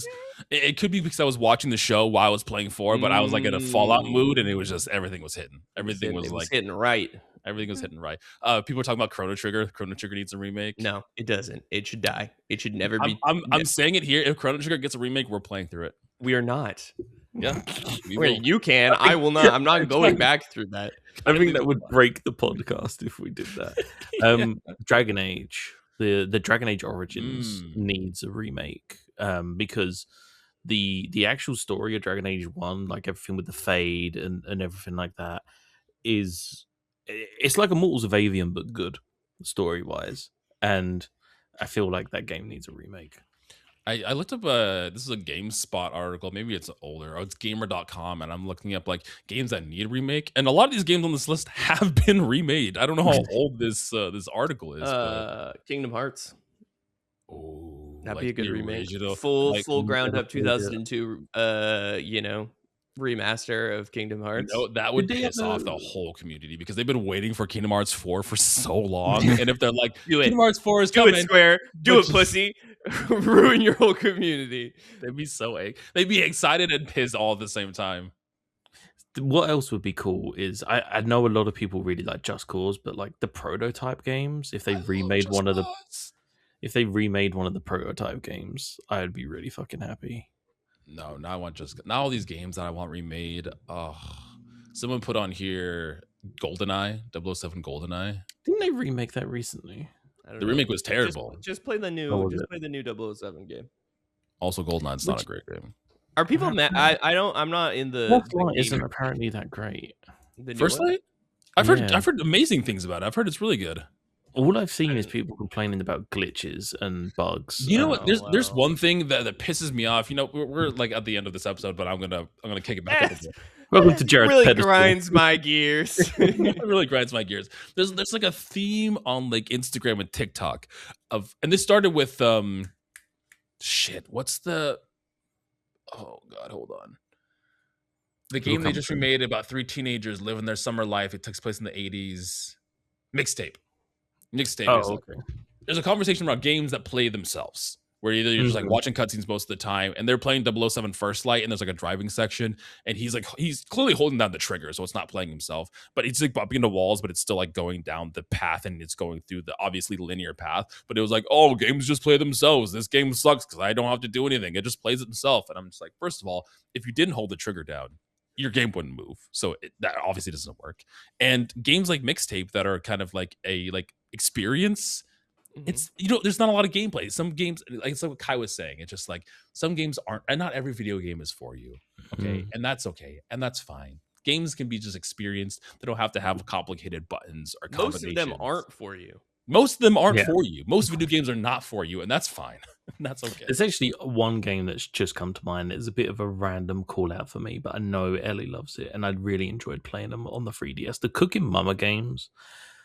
It could be because I was watching the show while I was playing 4, but I was like in a Fallout mood, and it was just everything was hitting. Everything was like hitting right. Everything was hitting right. People were talking about Chrono Trigger. Chrono Trigger needs a remake. No, it doesn't. It should die. It should never be. I'm saying it here. If Chrono Trigger gets a remake, we're playing through it. We are not. Yeah, you can. I will not. I'm not going back through that. I think that would break the podcast if we did that. Dragon Age, the Dragon Age Origins needs a remake because the actual story of Dragon Age 1, like everything with the Fade and everything like that, it's like Immortals of Avium but good story wise, and I feel like that game needs a remake. I looked up this is a GameSpot article, maybe it's older, it's gamer.com, and I'm looking up like games that need a remake, and a lot of these games on this list have been remade. I don't know how old this article is. Kingdom Hearts. Oh, that'd be a good remake. Original, full ground up 2002 remaster of Kingdom Hearts. That would piss off the whole community because they've been waiting for Kingdom Hearts 4 for so long. And if they're like, Kingdom Hearts 4 is coming. Do it, Square. Do it, pussy. Ruin your whole community. They'd be excited and pissed all at the same time. What else would be cool is I know a lot of people really like Just Cause, but like the prototype games, if they remade one of the prototype games, I'd be really fucking happy. No, not all these games that I want remade. Oh, someone put on here GoldenEye, 007 GoldenEye. Didn't they remake that recently? The remake was terrible. Just play the new. Play the new 007 game. Also, GoldenEye's not a great game. Are people mad? I'm not in the. Light isn't apparently that great. First Light? I've heard amazing things about it. I've heard it's really good. All I've seen is people complaining about glitches and bugs. You know what? There's one thing that pisses me off. You know, we're like at the end of this episode, but I'm gonna kick it back up again. Welcome to Jared's really pedestal. Grinds my gears. It really grinds my gears. There's like a theme on like Instagram and TikTok and this started with what's the oh god, hold on. The game they just remade about 3 teenagers living their summer life. It takes place in the 80s. Mixtape. Okay. There's a conversation about games that play themselves, where either you're just like watching cutscenes most of the time, and they're playing 007 First Light, and there's like a driving section, and he's clearly holding down the trigger, so it's not playing himself, but he's like bumping into walls, but it's still like going down the path, and it's going through the obviously linear path. But it was like, oh, games just play themselves. This game sucks because I don't have to do anything. It just plays itself. And I'm just like, first of all, if you didn't hold the trigger down, your game wouldn't move. So that obviously doesn't work. And games like Mixtape that are kind of like a experience, it's there's not a lot of gameplay. Some games, like what Kai was saying, it's just like some games aren't, and not every video game is for you. Okay. And that's okay. And that's fine. Games can be just experienced. They don't have to have complicated buttons or combinations. Most of them aren't for you. Most of them aren't for you. Most video games are not for you, and that's fine. That's okay. There's actually one game that's just come to mind. It's a bit of a random call out for me, but I know Ellie loves it, and I really enjoyed playing them on the 3DS. The Cooking Mama games.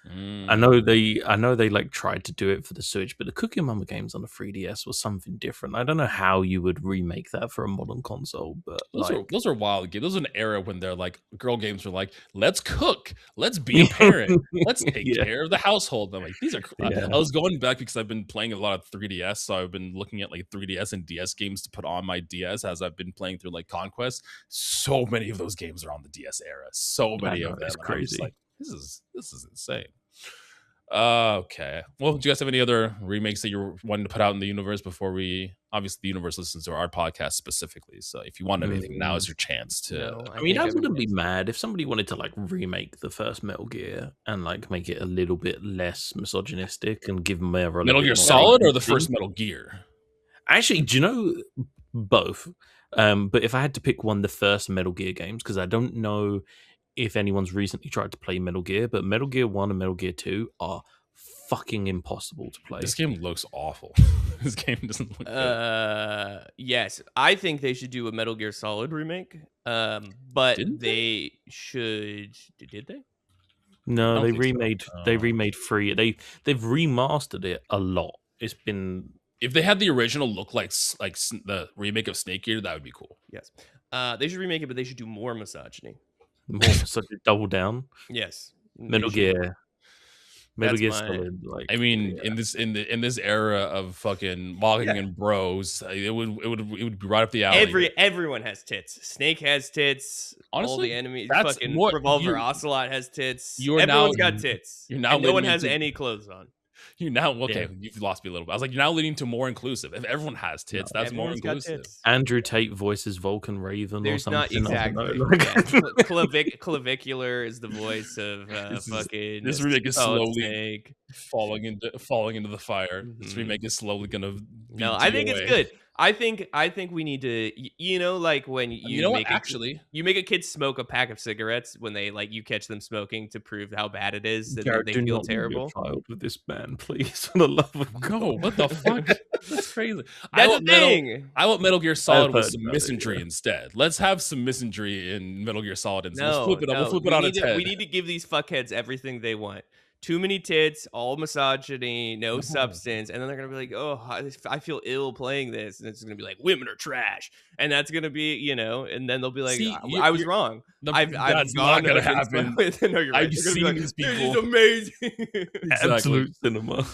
I know they like tried to do it for the Switch, but the Cooking Mama games on the 3DS was something different. I don't know how you would remake that for a modern console, but those are wild games. Those are an era when they're like girl games were like, let's cook, let's be a parent, let's take care of the household. And I'm like, these are I was going back because I've been playing a lot of 3DS, so I've been looking at like 3DS and DS games to put on my DS as I've been playing through like Conquest. So many of those games are on the DS era. So many of them. It's crazy. Like, this is insane. Okay. Well, do you guys have any other remakes that you're wanting to put out in the universe before obviously the universe listens to our podcast specifically. So if you want anything, now is your chance to. No, I mean, I wouldn't be mad if somebody wanted to like remake the first Metal Gear and like make it a little bit less misogynistic and give Metal Gear Solid or the first Metal Gear. Actually, do you know both? But if I had to pick one, the first Metal Gear games, because I don't know if anyone's recently tried to play Metal Gear, but Metal Gear 1 and Metal Gear 2 are fucking impossible to play. This game looks awful. This game doesn't look good. Yes, I think they should do a Metal Gear Solid remake. But they should. Did they? No, they remade 3. They've remastered it a lot. It's been If they had the original look like the remake of Snake Eater, that would be cool. Yes. They should remake it, but they should do more misogyny. More misogyny, double down. Yes. Metal Gear Solid. Like, I mean, in this era of fucking mocking and bros, it would be right up the alley. Everyone has tits. Snake has tits. Honestly, all the enemies. that's Fucking what Revolver Ocelot has tits. Everyone's got tits. You're now and no one has any clothes on. You've lost me a little bit. I was like, you're now leading to more inclusive. If everyone has tits, that's more inclusive. Andrew Tate voices Vulcan Raven. There's or not something. exactly. Clavicular is the voice of fucking. This remake is slowly Snake. falling into the fire. Mm-hmm. This remake is slowly gonna. I think it's good. I think we need to, like when you make a kid smoke a pack of cigarettes when they you catch them smoking to prove how bad it is and they feel terrible. Child with this man, please, for the love of God. No, what the fuck? That's crazy. That's the thing. I want Metal Gear Solid with some misandry instead. Let's have some misandry in Metal Gear Solid and let's flip it up. We'll flip it on its head. We need to give these fuckheads everything they want. Too many tits, all misogyny, no substance, and then they're gonna be like, "Oh, I feel ill playing this," and it's gonna be like, "Women are trash," and that's gonna be, and then they'll be like, "I was wrong." That's not gonna happen. No, you're right. I've seen these people. This is amazing. Exactly. Absolute cinema.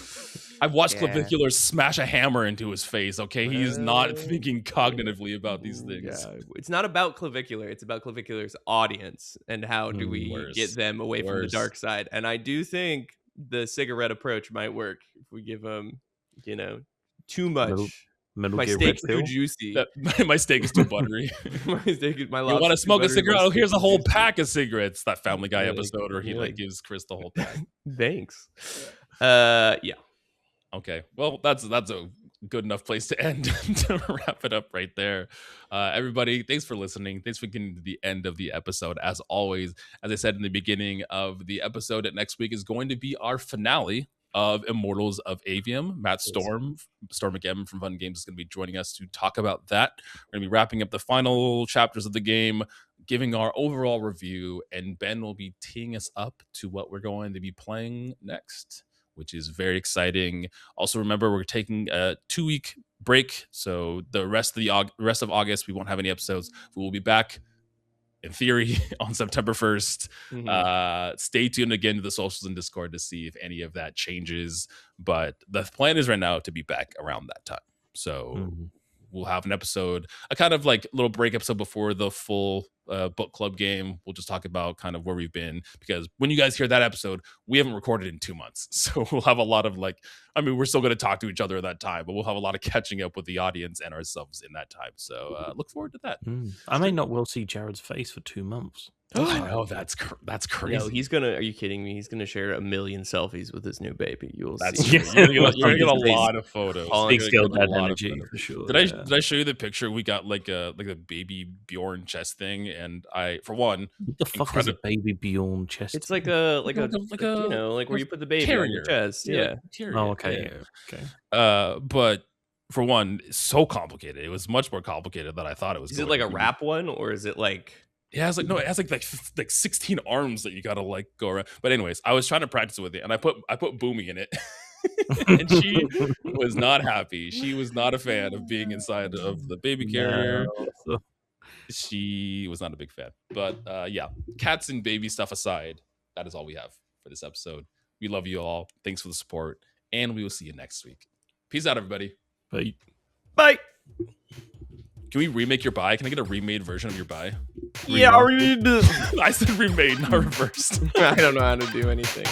I've watched Clavicular smash a hammer into his face. Okay, he is not thinking cognitively about these things. Yeah. It's not about Clavicular. It's about Clavicular's audience and how do we get them away from the dark side. And I do think the cigarette approach might work if we give them, too much. My steak's too juicy. My steak is too buttery. You want to smoke a cigarette? Oh, here's a whole pack of cigarettes. That Family Guy episode where he gives Chris the whole pack. Thanks. Yeah. Okay, well, that's a good enough place to end to wrap it up right there. Everybody, thanks for listening. Thanks for getting to the end of the episode. As always, as I said in the beginning of the episode, next week is going to be our finale of Immortals of Avium. Matt Storm again from Fun Games is going to be joining us to talk about that. We're going to be wrapping up the final chapters of the game, giving our overall review, and Ben will be teeing us up to what we're going to be playing next, which is very exciting. Also, remember, we're taking a 2-week break, so the rest of August, we won't have any episodes. We will be back, in theory, on September 1st. Mm-hmm. Stay tuned again to the socials and Discord to see if any of that changes. But the plan is right now to be back around that time. So we'll have an episode, a kind of little break episode before the full book club game. We'll just talk about kind of where we've been, because when you guys hear that episode, we haven't recorded in 2 months. So we'll have a lot of we're still going to talk to each other at that time, but we'll have a lot of catching up with the audience and ourselves in that time. So look forward to that. I may not well see Jared's face for 2 months. I know, that's crazy. No, he's gonna. Are you kidding me? He's gonna share 1 million selfies with his new baby. You'll see. You're gonna get a lot of photos. Big scale dad energy for sure. Did I show you the picture? We got like a baby Bjorn chest thing, and for one, what the fuck is a baby Bjorn chest? It's like a where you put the baby on your chest. Yeah. Oh, okay. Yeah. Okay. But for one, it's so complicated. It was much more complicated than I thought it was. Is it like a wrap one, or is it like? Yeah, it has like 16 arms that you gotta go around. But anyways, I was trying to practice with it, and I put Boomy in it, and she was not happy. She was not a fan of being inside of the baby carrier. No. She was not a big fan. But yeah, cats and baby stuff aside, that is all we have for this episode. We love you all. Thanks for the support, and we will see you next week. Peace out, everybody. Bye. Bye. Can we remake your buy? Can I get a remade version of your buy? Yeah, I said remade, not reversed. I don't know how to do anything.